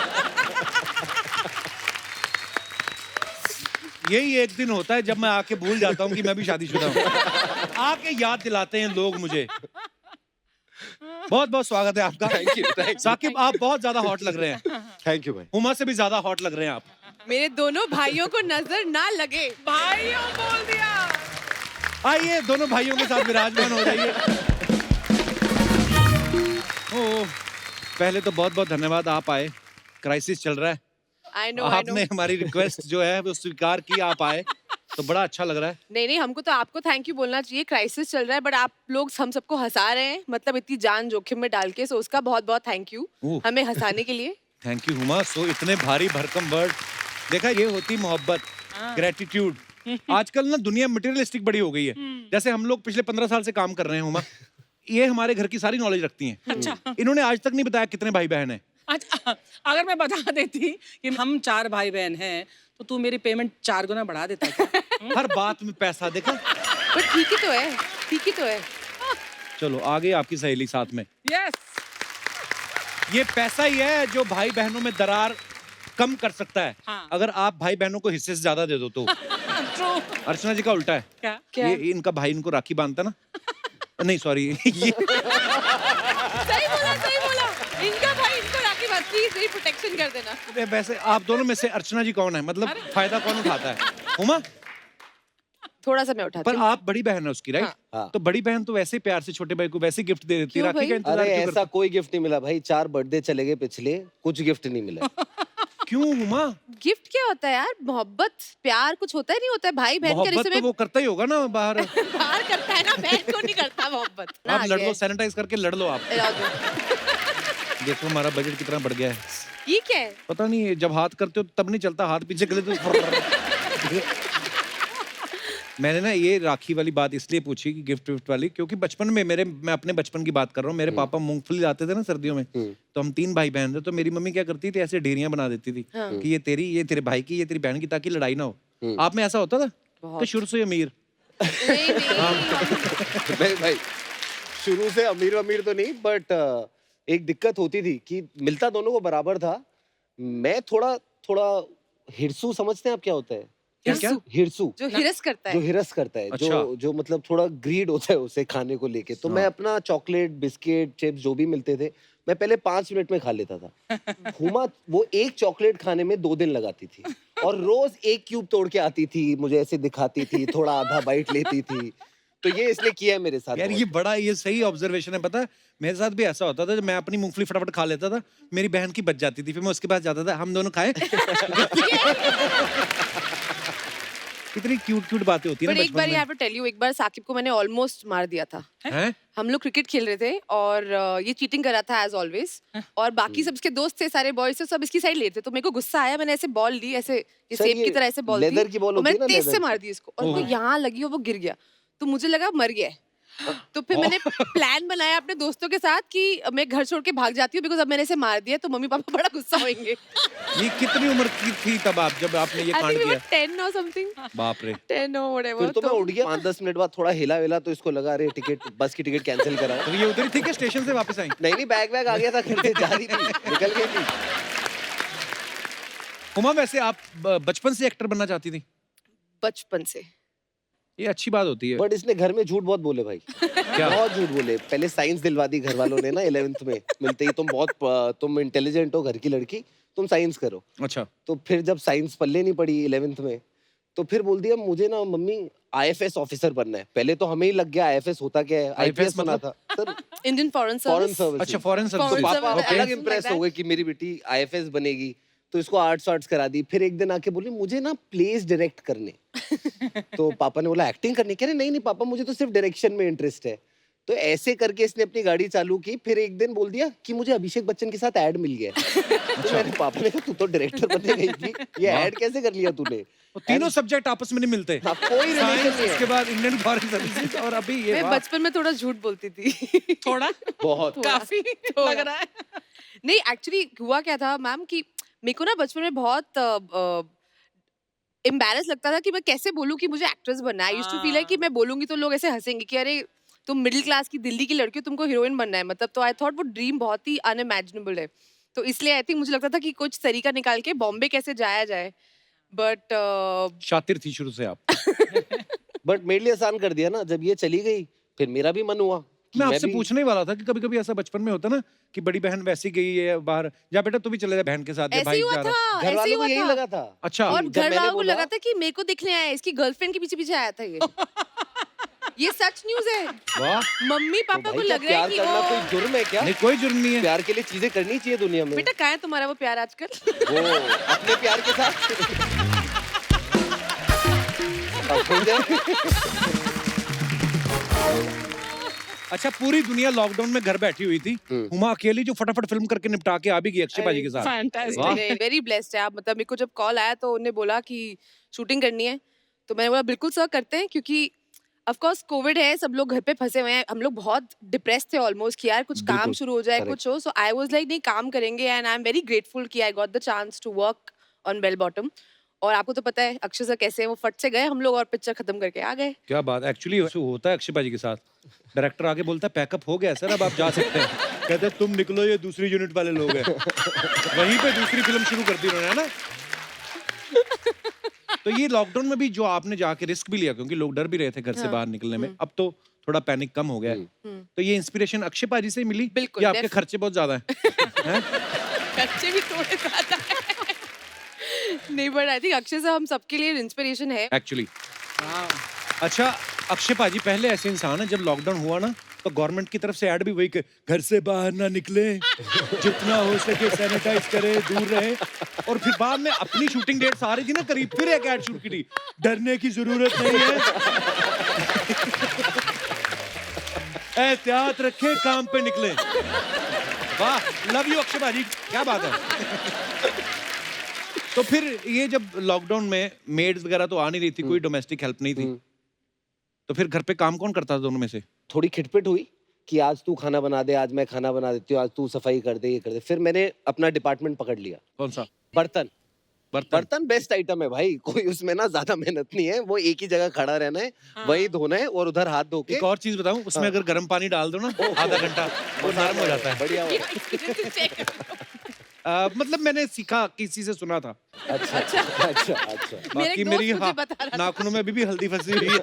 यही एक दिन होता है जब मैं आके भूल जाता हूँ कि मैं भी शादीशुदा हूँ। आके याद दिलाते हैं लोग मुझे। बहुत बहुत स्वागत है आपका। Thank you. साकिब, आप बहुत ज्यादा हॉट लग रहे हैं। थैंक यू भाई। हुमा से भी ज्यादा हॉट लग रहे हैं आप। मेरे दोनों भाइयों को नजर ना लगे। भाइयों बोल दिया। आइए दोनों भाइयों के साथ विराजमान हो जाइए। ओ, पहले तो बहुत बहुत धन्यवाद, आप आए। क्राइसिस चल रहा है, I know, आपने हमारी रिक्वेस्ट जो है वो स्वीकार की, आप आए तो बड़ा अच्छा लग रहा है। नहीं, हमको तो आपको थैंक यू बोलना चाहिए। क्राइसिस चल रहा है बट आप लोग हम सबको हंसा रहे हैं, मतलब इतनी जान जोखिम में डाल के। सो उसका बहुत बहुत थैंक यू हमें हंसाने के लिए। Thank you Huma. सो इतने भारी भरकम वर्ड, देखा ये होती मोहब्बत, ग्रेटिट्यूड। आजकल ना दुनिया मटेरियलिस्टिक बड़ी हो गई है। जैसे हम लोग पिछले 15 साल से काम कर रहे हैं हुमा, ये हमारे घर की सारी नॉलेज रखती हैं। अच्छा। इन्होंने आज तक नहीं बताया कितने भाई बहन हैं। अच्छा, अगर मैं बता देती कि हम 4 भाई बहन हैं तो तू मेरी पेमेंट 4 गुना बढ़ा देता क्या? हर बात में पैसा, देखा। बट ठीक ही तो है, ठीक ही तो है। चलो आगे आपकी सहेली साथ में। यस। ये पैसा ही है जो भाई बहनों में दरार कम कर सकता है। हाँ। अगर आप भाई बहनों को हिस्से से ज्यादा दे दो तो। ट्रू। अर्चना जी का उल्टा है। क्या? ये इनका भाई इनको राखी बांधता ना। नहीं सॉरी, ये सही बोला। इनका भाई इनको राखी बात, प्लीज मेरी प्रोटेक्शन कर देना। वैसे आप दोनों में से अर्चना जी कौन है, मतलब फायदा कौन उठाता है? हुमा? थोड़ा सा मैं उठाती पर हूँ। आप बड़ी बहन है उसकी, राइट? हाँ। तो बड़ी बहन तो वैसे ही प्यार से छोटे भाई को वैसे गिफ्ट दे देती है। क्यों राखी का भाई? इंतजार अरे क्यों ऐसा करती? कोई गिफ्ट नहीं मिला भाई, 4 बर्थडे चले गए पिछले, कुछ गिफ्ट नहीं मिला। क्यों हुमा? गिफ्ट क्या होता है यार? मोहब्बत, प्यार कुछ होता है नहीं होता है भाई बहन के मोहब्बत रिश्ते तो में। वो करता ही होगा ना बाहर। बाहर करता है ना, बहन को नहीं करता मोहब्बत। ना आप आ लड़ गया लो, है। सैनिटाइज करके लड़ लो आप। आ जाओ। देखो हमारा बजट कितना बढ़ गया है। ये क्या है? पता नहीं, जब हाथ करते हो तब नहीं चलता, हाथ पीछे कर लेते हो। मैंने ना ये राखी वाली बात इसलिए पूछी कि गिफ्ट विफ्ट वाली, क्योंकि बचपन में मैं अपने बचपन की बात कर रहा हूँ, मेरे पापा मूंगफली लाते थे ना सर्दियों में, तो हम 3 भाई बहन थे, तो मेरी मम्मी क्या करती थी, ऐसे ढेरियां बना देती थी कि ये तेरी, ये तेरे भाई की, ये तेरी बहन की, ताकि लड़ाई ना हो। आप में ऐसा होता था कि शुरू से अमीर? नहीं नहीं। नहीं भाई, शुरू से अमीर तो नहीं, बट एक दिक्कत होती थी कि मिलता दोनों को बराबर था। मैं थोड़ा हिरसू, समझते हैं आप क्या होता है? क्या? हिरसू, जो हिरस करता जो है। हिरस करता है, अच्छा। जो मतलब थोड़ा ग्रीड होता है उसे खाने को लेके। तो मैं अपना चॉकलेट, बिस्किट, चिप्स जो भी मिलते थे, मैं पहले 5 मिनट में खा लेता था। हुमा वो एक चॉकलेट खाने में 2 दिन लगाती थी, और रोज 1 क्यूब तोड़ के आती थी, मुझे ऐसे दिखाती थी, थोड़ा आधा बाइट लेती थी। तो ये इसने किया है मेरे साथ। यार ये सही ऑब्जर्वेशन है। पता है मेरे साथ भी ऐसा होता था, जब मैं अपनी मूंगफली फटाफट खा लेता था, मेरी बहन की बच जाती थी, फिर मैं उसके पास जाता था, हम दोनों खाए। कितनी क्यूट बातें होती है बट ना एक बार बचपन यहाँ में। पे टेल यू, एक बार साकिब को मैंने ऑलमोस्ट मार दिया था। हैं? हम लोग क्रिकेट खेल रहे थे और ये चीटिंग कर रहा था एज ऑलवेज, और बाकी सब इसके दोस्त थे, सारे बॉयज थे, सब इसकी साइड लेते, तो मेरे को गुस्सा आया, मैंने ऐसे बॉल ली, ऐसे ये सर, सेब ये की तरह ऐसे बॉल लेदर थी, की बॉल और होती है मैंने ना, तेज से लेदर मार दी इसको, और वो ओह। यहाँ लगी और वो गिर गया, तो मुझे लगा मर गया है। तो फिर मैंने प्लान बनाया अपने दोस्तों के साथ कि मैं घर छोड़ के भाग जाती हूँ, बिकॉज अब मैंने इसे मार दिया तो मम्मी पापा बड़ा गुस्सा होंगे। ये कितनी उम्र की थी तब आप, जब आपने ये आई कांड थिंक वी किया? वर 10 और समथिंग, बाप रे। 10 और फिर व्हाटएवर। तो मैं उठ गया। 5-10 मिनट बाद थोड़ा हिला विला, तो इसको लगा अरे टिकट, बस की टिकट कैंसिल करा। तो ये उधर ही थी क्या, स्टेशन से वापस आई? नहीं, बैग आ गया था, घर से जा रही थी, निकल गई थी। हुमा, वैसे आप बचपन से एक्टर बनना चाहती थी? बचपन से। ये अच्छी बात होती है। बट इसने घर में झूठ बहुत बोले भाई। क्या? बहुत झूठ बोले। पहले साइंस दिलवा दी घर वालों ने ना 11th में, मिलते ही तुम इंटेलिजेंट हो, घर की लड़की, तुम साइंस करो। अच्छा। तो फिर जब साइंस पल्ले नहीं पड़ी 11th में, तो फिर बोल दिया मुझे ना मम्मी IFS ऑफिसर बनना है। पहले तो हमें ही लग गया IFS होता क्या है, IPS सुना मतलब? था sir, Indian foreign foreign service. Service. अच्छा, फॉरेन सर्विस। Foreign पापा service, अलग something इम्प्रेस like हो गए कि मेरी बेटी IFS बनेगी, तो इसको आर्ट्स करा दी। फिर एक दिन आके बोली मुझे ना प्लेस डायरेक्ट करने। तो पापा ने बोला एक्टिंग करनी, कह रहे नहीं पापा मुझे तो सिर्फ डायरेक्शन में इंटरेस्ट है। तो ऐसे करके इसने अपनी गाड़ी चालू की। फिर एक दिन बोल दिया कि मुझे अभिषेक बच्चन के साथ ऐड मिल गया है। तो मैंने पापा ने कहा तू तो डायरेक्टर बनने गई थी, ये ऐड कैसे कर लिया तूने? तो तीनों सब्जेक्ट आपस में नहीं मिलते। हाँ, कोई रिलेशन साइंस, नहीं इसके है। बाद इंडियन फॉरेन सर्विसेज, और अभी ये। मैं वाह। बचपन में थोड़ा झूठ बोलती थी। थोड़ा बहुत। काफी लग रहा है। नहीं एक्चुअली हुआ क्या था मैम कि मेरे को ना बचपन में बहुत एम्बैरस लगता था कि मैं कैसे बोलूं कि मुझे एक्ट्रेस बनना है। I used to feel like कि मैं बोलूंगी तो लोग ऐसे हंसेंगे कि अरे तुम मिडिल क्लास की दिल्ली की लड़की हो, तुमको हीरोइन बनना है मतलब। तो आई थॉट वो ड्रीम बहुत ही अनइमेजिनेबल है, तो इसलिए आई थिंक मुझे लगता था कि कुछ तरीका निकाल के बॉम्बे कैसे जाया जाए। बट शातिर थी शुरू से आप। बट मेरे लिए आसान कर दिया ना, जब ये चली गई फिर मेरा भी मन हुआ कि मैं आपसे भी- पूछने ही वाला था कि कभी कभी ऐसा बचपन में होता ना कि बड़ी बहन वैसी गई है बाहर, जा बेटा तू भी चले जा बहन के साथ, या ऐसे भाई ही हुआ जा रहा है। था, घर ऐसे ही वालों को हुआ यही था। लगा था। अच्छा। और जब घर मैंने वालों को बोला- लगा था कि मेरे को दिखने आया है, इसकी गर्लफ्रेंड के पीछे पीछे आया था ये। ये सच न्यूज है। वाह। मम्मी तो पापा भाई को क्या लग रहा है प्यार कि करना वो कोई जुर्म है क्या? नहीं, कोई जुर्म नहीं है। प्यार के लिए चीजें करनी चाहिए दुनिया में। बेटा कहाँ है तुम्हारा वो प्यार आजकल? वो अपने प्यार के साथ अब हो जाए। अच्छा, पूरी दुनिया लॉकडाउन में घर बैठी हुई थी, हुमा अकेली जो फटाफट फिल्म करके निपटा के आ भी गई अक्षय भाजी के साथ। फैंटास्टिक। वाह। वेरी ब्लेस्ड है आप। मतलब मेरे को जब कॉल आया तो उन्होंने बोला कि शूटिंग करनी है, तो मैंने बोला बिल्कुल सर करते हैं, क्योंकि ऑफ कोर्स कोविड है, सब लोग घर पे फंसे हुए हैं, हम लोग बहुत डिप्रेस थे ऑलमोस्ट कि यार कुछ काम बिल्कुल, शुरू हो जाए, correct. कुछ हो। सो आई वाज लाइक नहीं काम करेंगे, and I am very grateful कि I got the chance to work on bell bottom. और आपको तो पता है अक्षय सर कैसे हैं, वो फट से गए हम लोग और पिक्चर खत्म करके आ गए। क्या बात, एक्चुअली होता है अक्षय भाजी के साथ। डायरेक्टर आगे बोलता है पैकअप हो गया सर, अब आप जा सकते हैं। कहते हैं तुम निकलो, ये दूसरी यूनिट वाले लोग हैं। वहीं पे दूसरी फिल्म शुरू कर दी उन्होंने, है ना। तो ये लॉकडाउन में भी जो आपने जाके रिस्क भी लिया, क्योंकि लोग डर भी रहे थे घर से बाहर निकलने में, अब तो थोड़ा पैनिक कम हो गया है। तो ये इंस्पिरेशन अक्षय भाजी से ही मिली? बिल्कुल, या आपके खर्चे बहुत ज्यादा हैं? खर्चे भी थोड़े ज्यादा हैं। नहीं but I think Akshay sir हम सबके लिए इंस्पिरेशन है। एक्चुअली अच्छा अक्षय पाजी, पहले ऐसे इंसान है, जब लॉकडाउन हुआ ना तो गवर्नमेंट की तरफ से ऐड भी वही कि घर से बाहर ना निकले, जितना हो सके सैनिटाइज करे, दूर रहे। और फिर बाद में अपनी शूटिंग डेट्स आ रही थी ना करीब, फिर एक ऐड शूट की थी, डरने की जरूरत नहीं है, एहतियात रखे, काम पे निकले। वाह, लव यू अक्षय पाजी, क्या बात है। तो फिर ये जब लॉकडाउन में मेड्स वगैरह तो आ नहीं रही थी, कोई डोमेस्टिक हेल्प नहीं थी, तो फिर घर पे काम कौन करता था दोनों में से? थोड़ी खिटपिट हुई कि आज तू खाना बना दे, आज मैं खाना बना देती हूँ, आज तू सफाई कर दे, ये कर दे। फिर मैंने अपना डिपार्टमेंट पकड़ लिया। कौन सा? बर्तन। बर्तन बर्तन बेस्ट आइटम है भाई, कोई उसमें ना ज्यादा मेहनत नहीं है, वो एक ही जगह खड़ा रहना है, वही धोना है और उधर हाथ धो के। एक और चीज बताऊं, उसमें अगर गर्म पानी डाल दो ना आधा घंटा, वो नरम हो जाता है। बढ़िया हो। मतलब मैंने सीखा, किसी से सुना था। अच्छा अच्छा अच्छा अच्छा। बाकी मेरी नाखूनों में अभी भी हल्दी फंसी हुई है।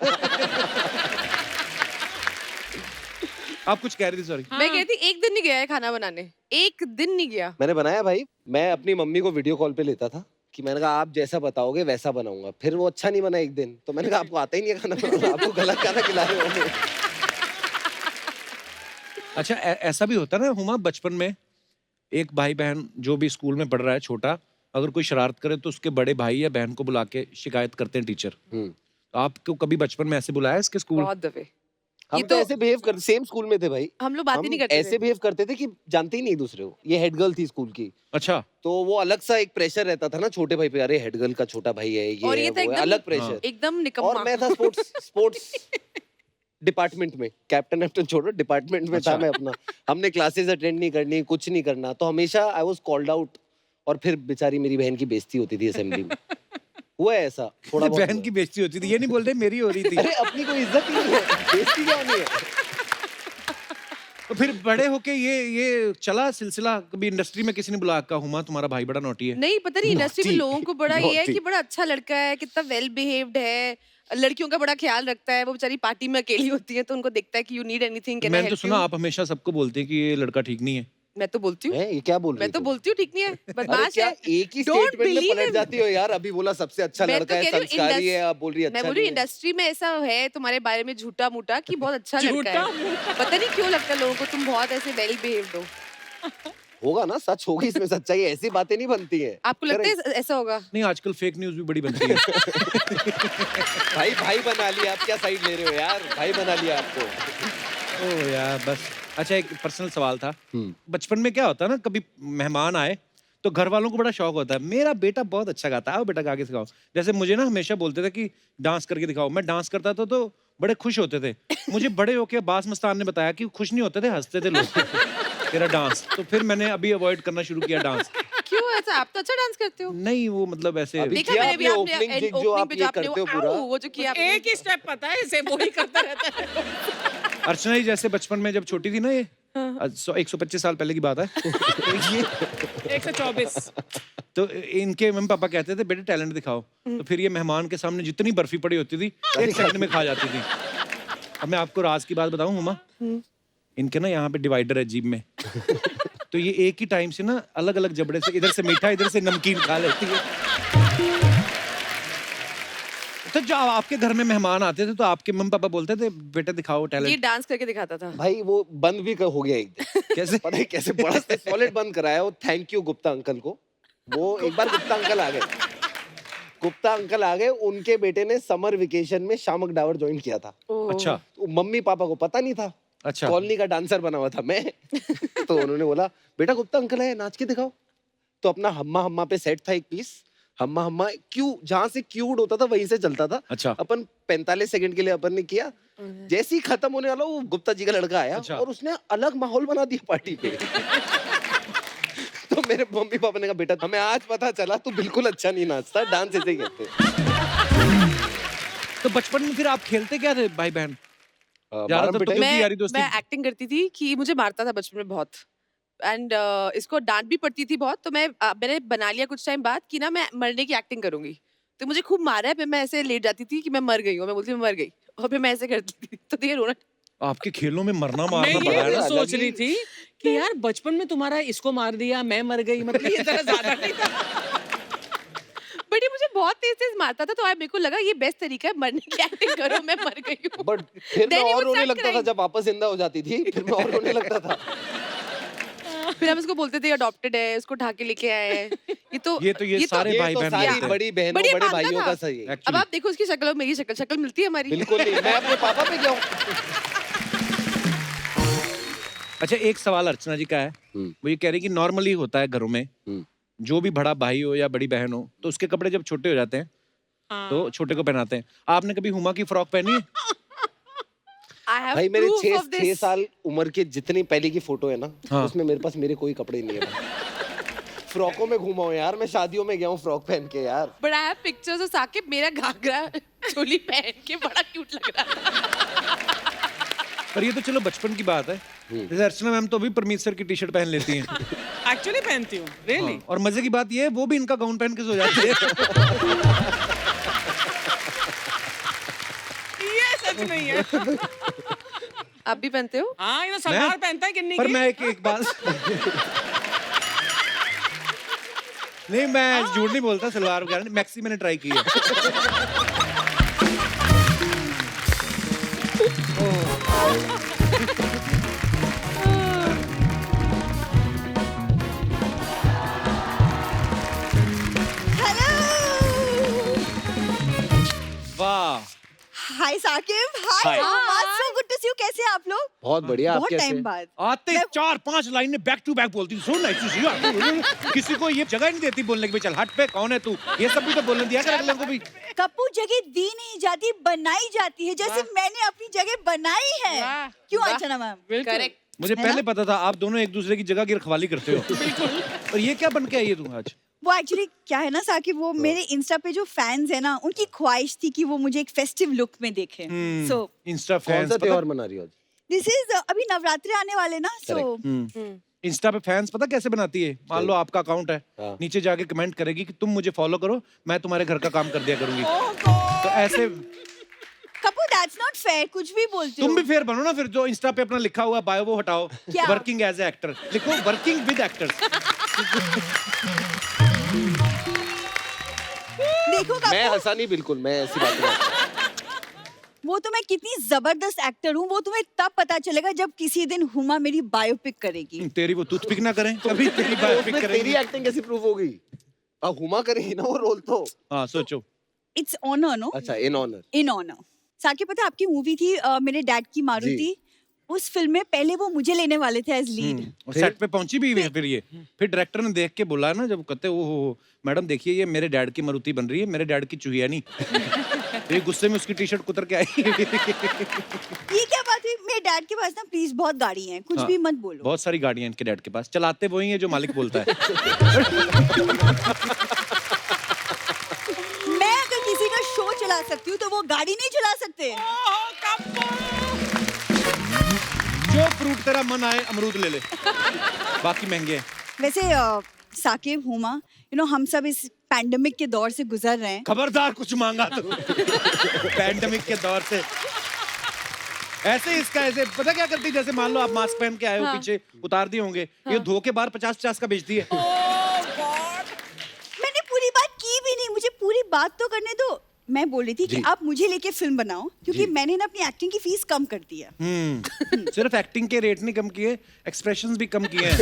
आप कुछ कह रही थी, सॉरी। मैं कहती एक दिन नहीं गया है खाना बनाने, एक दिन नहीं गया। मैंने बनाया भाई, मैं अपनी मम्मी को वीडियो कॉल पे लेता था कि मैंने कहा आप जैसा बताओगे वैसा बनाऊंगा। फिर वो अच्छा नहीं बना एक दिन, तो मैंने कहा आपको आता ही नहीं है खाना बनाना, आपको गलत खाना खिला रहे हो। अच्छा ऐसा भी होता है ना हुमा, बचपन में एक भाई बहन जो भी स्कूल में पढ़ रहा है छोटा, अगर कोई शरारत करे तो उसके बड़े भाई या बहन को बुला के शिकायत करते हैं टीचर। तो आपको कभी बचपन में ऐसे बुलाया इसके स्कूल? बहुत दफे। हम तो ऐसे बिहेव करते, सेम स्कूल में थे भाई, हम लोग बात ही नहीं करते ऐसे बिहेव करते थे कि जानते ही नहीं दूसरे को। ये हेड गर्ल थी स्कूल की। अच्छा। तो वो अलग सा एक प्रेशर रहता था ना छोटे भाई पे, अरे हेड गर्ल का छोटा भाई है, ये और ये है, था वो है, एकदम अलग प्रेशर। एकदम निकम्मा। और मैं था स्पोर्ट्स डिपार्टमेंट में, कैप्टन छोड़ो, डिपार्टमेंट में था मैं अपना। हमने क्लासेस अटेंड नहीं करनी, कुछ नहीं करना, तो हमेशा आई वाज कॉल्ड आउट। और फिर बेचारी मेरी बहन की बेइज्जती होती थी असेंबली में। हुआ है ऐसा थोड़ा बहुत। बहन की बेइज्जती होती थी, ये नहीं बोलते मेरी हो रही थी। अरे अपनी कोई इज्जत ही नहीं है, बेइज्जती क्या होनी है। तो फिर बड़े होके ये चला सिलसिला, कभी इंडस्ट्री में किसी ने बुला का हुमा तुम्हारा भाई बड़ा नोटी है? नहीं, पता नहीं इंडस्ट्री में लोगों को बड़ा ये है कि बड़ा अच्छा लड़का है, कितना वेल बिहेव्ड है, लड़कियों का बड़ा ख्याल रखता है। वो बेचारी पार्टी में अकेली होती है तो उनको दिखता है कि you need anything, can I मैंने तो हेल्प सुना यू। आप हमेशा सबको बोलते हैं कि ये लड़का ठीक नहीं है। मैं तो बोलती हूँ, ये क्या बोल रही मैं तो तुम? बोलती हूँ ठीक नहीं है, अरे बदमाश क्या है। एक ही Don't स्टेटमेंट में believe पलट him. जाती हो यार। अभी बोला सबसे अच्छा मैं तो लड़का है, कह रही हूँ संस्कारी है, आप बोल रही है अच्छा मैं बोल रही नहीं है। इंडस्ट्री में ऐसा है तुम्हारे बारे में झूठा मूठा कि बहुत अच्छा लड़का है। पता नहीं क्यों लगता है लोगों को तुम बहुत ऐसे वेल बिहेव्ड हो। होगा ना, सच होगी इसमें सच्चाई, ऐसी बातें नहीं बनती है। आपको लगता है ऐसा होगा? नहीं, आजकल फेक न्यूज भी बड़ी बनती है। भाई बना लिया, आप क्या साइड ले रहे हो यार, भाई बना लिया आपको। ओ यार बस। अच्छा एक पर्सनल सवाल था, बचपन में क्या होता है ना, कभी मेहमान आए तो घर वालों को बड़ा शौक होता है, मेरा बेटा बहुत अच्छा गाता है, आओ बेटा गा के सिखाओ। जैसे मुझे ना हमेशा बोलते थे कि डांस करके दिखाओ, मैं डांस करता था तो बड़े खुश होते थे। मुझे बड़े होके अब्बास मस्तान ने बताया कि खुश नहीं होते थे, हंसते थे लोग तेरा डांस। तो फिर मैंने अभी अवॉइड करना शुरू किया डांस। क्यों ऐसा? आप तो अच्छा डांस करते हो। नहीं वो मतलब ऐसे अभी देखा किया मैंने भी आपने आपने opening एंड gig जो आप ओपनिंग पे ये जो आपने करते हो पूरा। वो जो किया आपने। एक ही स्टेप पता है इसे, वो ही करता रहता है। अर्चना जी जैसे बचपन में जब छोटी थी ना, ये 125 साल पहले की बात है, ये 124। तो इनके मम्मी पापा कहते थे बेटे टैलेंट दिखाओ, तो फिर ये मेहमान के सामने जितनी बर्फी पड़ी होती थी 1 सेकंड में खा जाती थी। अब मैं आपको राज की बात बताऊं हुमा, इनके ना यहाँ पे डिवाइडर है जीभ में, तो ये एक ही टाइम से ना अलग अलग जबड़े से, इधर से मीठा इधर से नमकीन खा लेती है। तो जब आपके घर में मेहमान आते थे तो आपके मम्मी पापा बोलते थे बेटा दिखाओ ये टैलेंट? डांस करके दिखाता था। भाई वो बंद भी हो गया एक दिन। कैसे? पता है कैसे? बड़ा सॉलिड बंद कराया वो, थैंक यू गुप्ता अंकल को। वो एक बार गुप्ता अंकल आ गए, गुप्ता अंकल आ गए, उनके बेटे ने समर वेकेशन में शामक डावर ज्वाइन किया था। अच्छा तो मम्मी पापा को पता नहीं था, अच्छा कॉलोनी का डांसर बना हुआ था मैं। तो उन्होंने बोला बेटा गुप्ता अंकल है, नाच के दिखाओ। तो अपना हम्मा हम्मा पे सेट था एक पीस, हम्मा हम्मा क्यू, जहां से क्यूड होता था वहीं से चलता था। अच्छा अपन 45 सेकंड के लिए अपन ने किया, जैसे ही खत्म होने वाला वो गुप्ता जी का लड़का आया अच्छा। और उसने अलग माहौल बना दिया पार्टी पे। तो मेरे मम्मी पापा ने कहा बेटा हमें आज पता चला तू बिल्कुल अच्छा नहीं नाचता, डांस ऐसे ही कहते। तो बचपन में फिर आप खेलते क्या थे भाई बहन? मारम तो पिटाई? क्योंकि यारी दोस्ती मैं एक्टिंग करती थी कि मुझे मारता था बचपन में बहुत, एंड इसको डांट भी पड़ती थी बहुत। तो मैंने बना लिया कुछ टाइम बाद कि ना मैं मरने की एक्टिंग करूंगी। तो मुझे खूब मारा है, फिर मैं ऐसे लेट जाती थी कि मैं मर गई हूँ, मैं बोलती मैं मर गई, और फिर मैं ऐसे करती थी। तो ये रोना। आपके खेलों में मरना मैं मारना ये बड़ा है भी ना। सोच रही थी कि यार बचपन में तुम्हारा इसको मार दिया, मैं मर गई, मतलब ये तरह ज्यादा नहीं था। बट ये मुझे बहुत तेज तेज मारता था, तो मेरे को लगा ये बेस्ट तरीका है मरने की, एक्टिंग करो मैं मर गई हूँ। बट फिर मैं Then he और would रोने start लगता था crying. जब वापस जिंदा हो जाती थी, फिर मैं और रोने लगता था। फिर हम उसको बोलते थे अडॉप्टेड है, उसको उठा के लेके आए हैं। ये सारे ये भाई तो बहन सारी बोलते हैं। बड़ी बहनों बड़ी बड़े मानता भाइयों था। का सही है। अब Actually, आप देखो उसकी शक्ल और मेरी शक्ल मिलती है हमारी? बिल्कुल नहीं, मैं अपने पापा पे गया हूँ। अच्छा, एक सवाल अर्चना जी का है। वो ये कह रही कि नॉर्मली होता है घरों में, जो भी बड़ा भाई हो या बड़ी बहन हो, तो उसके कपड़े जब छोटे हो जाते हैं तो छोटे को पहनाते हैं। आपने कभी हुमा की फ्रॉक पहनी है? I have भाई मेरे proof of 6 this. साल उम्र के जितनी पहले की फोटो है ना, हाँ। उसमें मेरे पास मेरे कोई कपड़े नहीं है भाई। फ्रॉकों में घूमा हूँ यार, मैं शादियों में गया हूँ फ्रॉक पहन के यार। But I have pictures of Saqib मेरा घाघरा चोली पहन के बड़ा क्यूट लग रहा था। पर ये तो चलो बचपन की बात है। जैसे अर्चना मैम तो अभी परमीत सर की टी शर्ट पहन लेती हैं। एक्चुअली पहनती हूँ, रियली। हाँ, और मजे की बात ये है वो भी इनका गाउन पहन के सो जाती है। ये सच नहीं है। आप भी पहनते हो? हाँ, ये सलवार मैं- पहनता है किन्नी पर की। मैं एक बात नहीं, मैं झूठ नहीं बोलता, सलवार वगैरह नहीं, मैक्सी मैंने ट्राई की है। वाह, hi Saqib, Hi. Hi so good to see you. कैसे हैं आप लोग? बहुत बढ़िया, आप बहुत कैसे? टाइम बाद। आते ही 4-5 लाइनें बैक टू बैक बोलती, सो नाइस। किसी को ये जगह नहीं देती बोलने की, भाई चल हट पे, कौन है तू, ये सब भी तो बोलने दिया कर अगले को भी। कप्पू, जगह दी नहीं जाती, बनाई जाती है, जैसे मैंने अपनी जगह बनाई है। वाह, क्यों वाह। अर्चना मैम? करेक्ट। मुझे है पहले ना? पता था आप दोनों एक दूसरे की जगह की रखवाली करते हो। और ये क्या बन के आई है तू आज? वो एक्चुअली क्या है ना साकिब, वो मेरे इंस्टा पे जो फैंस है ना, उनकी ख्वाहिश थी कि वो मुझे एक फेस्टिव लुक में देखे। सो इंस्टा कौन फैंस सा पता, त्योहार मना रही हो आज? दिस इज अभी नवरात्रि आने वाले ना, सो इंस्टा पे फैंस पता कैसे बनाती है? मान लो आपका अकाउंट है, हाँ। नीचे जाके कमेंट करेगी कि तुम मुझे फॉलो करो, मैं तुम्हारे घर का काम कर दिया करूंगी। तो ऐसे कप्पू, दैट्स नॉट फेयर, कुछ भी बोलते हो। तुम भी फेयर बनो ना फिर, जो इंस्टा पे अपना लिखा हुआ बायो वो हटाओ, क्या? वर्किंग एज ए एक्टर लिखो, वर्किंग विद एक्टर्स। देखो मैं कप्पू, हंसा नहीं बिल्कुल, मैं ऐसी बात नहीं। वो तो मैं कितनी जबरदस्त एक्टर हूँ, वो तुम्हें तब पता चलेगा जब किसी दिन हुमा मेरी बायोपिक करेगी। तेरी वो टूथपिक ना करें कभी, तेरी बायोपिक उसमें तेरी करेंगी। एक्टिंग कैसे प्रूव होगी? अब हुमा करेगी ना वो रोल तो। हाँ सोचो। It's honour, no? अच्छा, in honour. In honour. Saqib, पता है आपकी मूवी थी मेरे डैड की मारुति, उस फिल्म में पहले वो मुझे लेने वाले थे एज लीड। और सेट पे पहुंची भी है फिर ये, फिर डायरेक्टर ने देख के बोला ना, जब कहते ओ मैडम देखिए ये मेरे डैड की मारुति बन रही है, मेरे डैड की चुहिया नहीं। तो ये गुस्से में उसकी टी शर्ट कुतर के आई। ये क्या बात हुई? मेरे डैड के पास ना प्लीज बहुत गाड़ी है, कुछ हाँ, भी मत बोलो। बहुत सारी गाड़ियां इनके डैड के पास, चलाते वही है जो मालिक बोलता है। मैं अगर किसी का शो चला सकती हूँ तो वो गाड़ी नहीं चला सकते। जो फ्रूट तेरा मन आए अमरूद ले ले, बाकी महंगे हैं। वैसे साकिब, हुमा, यू नो हम सब इस पैंडेमिक के दौर से गुजर रहे हैं। खबरदार कुछ मांगा तो। पैंडेमिक के दौर से ऐसे इसका ऐसे पता क्या करती, जैसे मान लो आप मास्क पहन के आए हो, पीछे उतार दिए होंगे, ये धो के बाहर 50-50 का बेचती है। मैंने पूरी बात की भी नहीं, मुझे पूरी बात तो करने दो। मैं बोल रही थी कि आप मुझे लेके फिल्म बनाओ, क्योंकि मैंने ना अपनी एक्टिंग की फीस कम कर दी है। सिर्फ एक्टिंग के रेट नहीं कम किए, एक्सप्रेशंस भी कम किए हैं।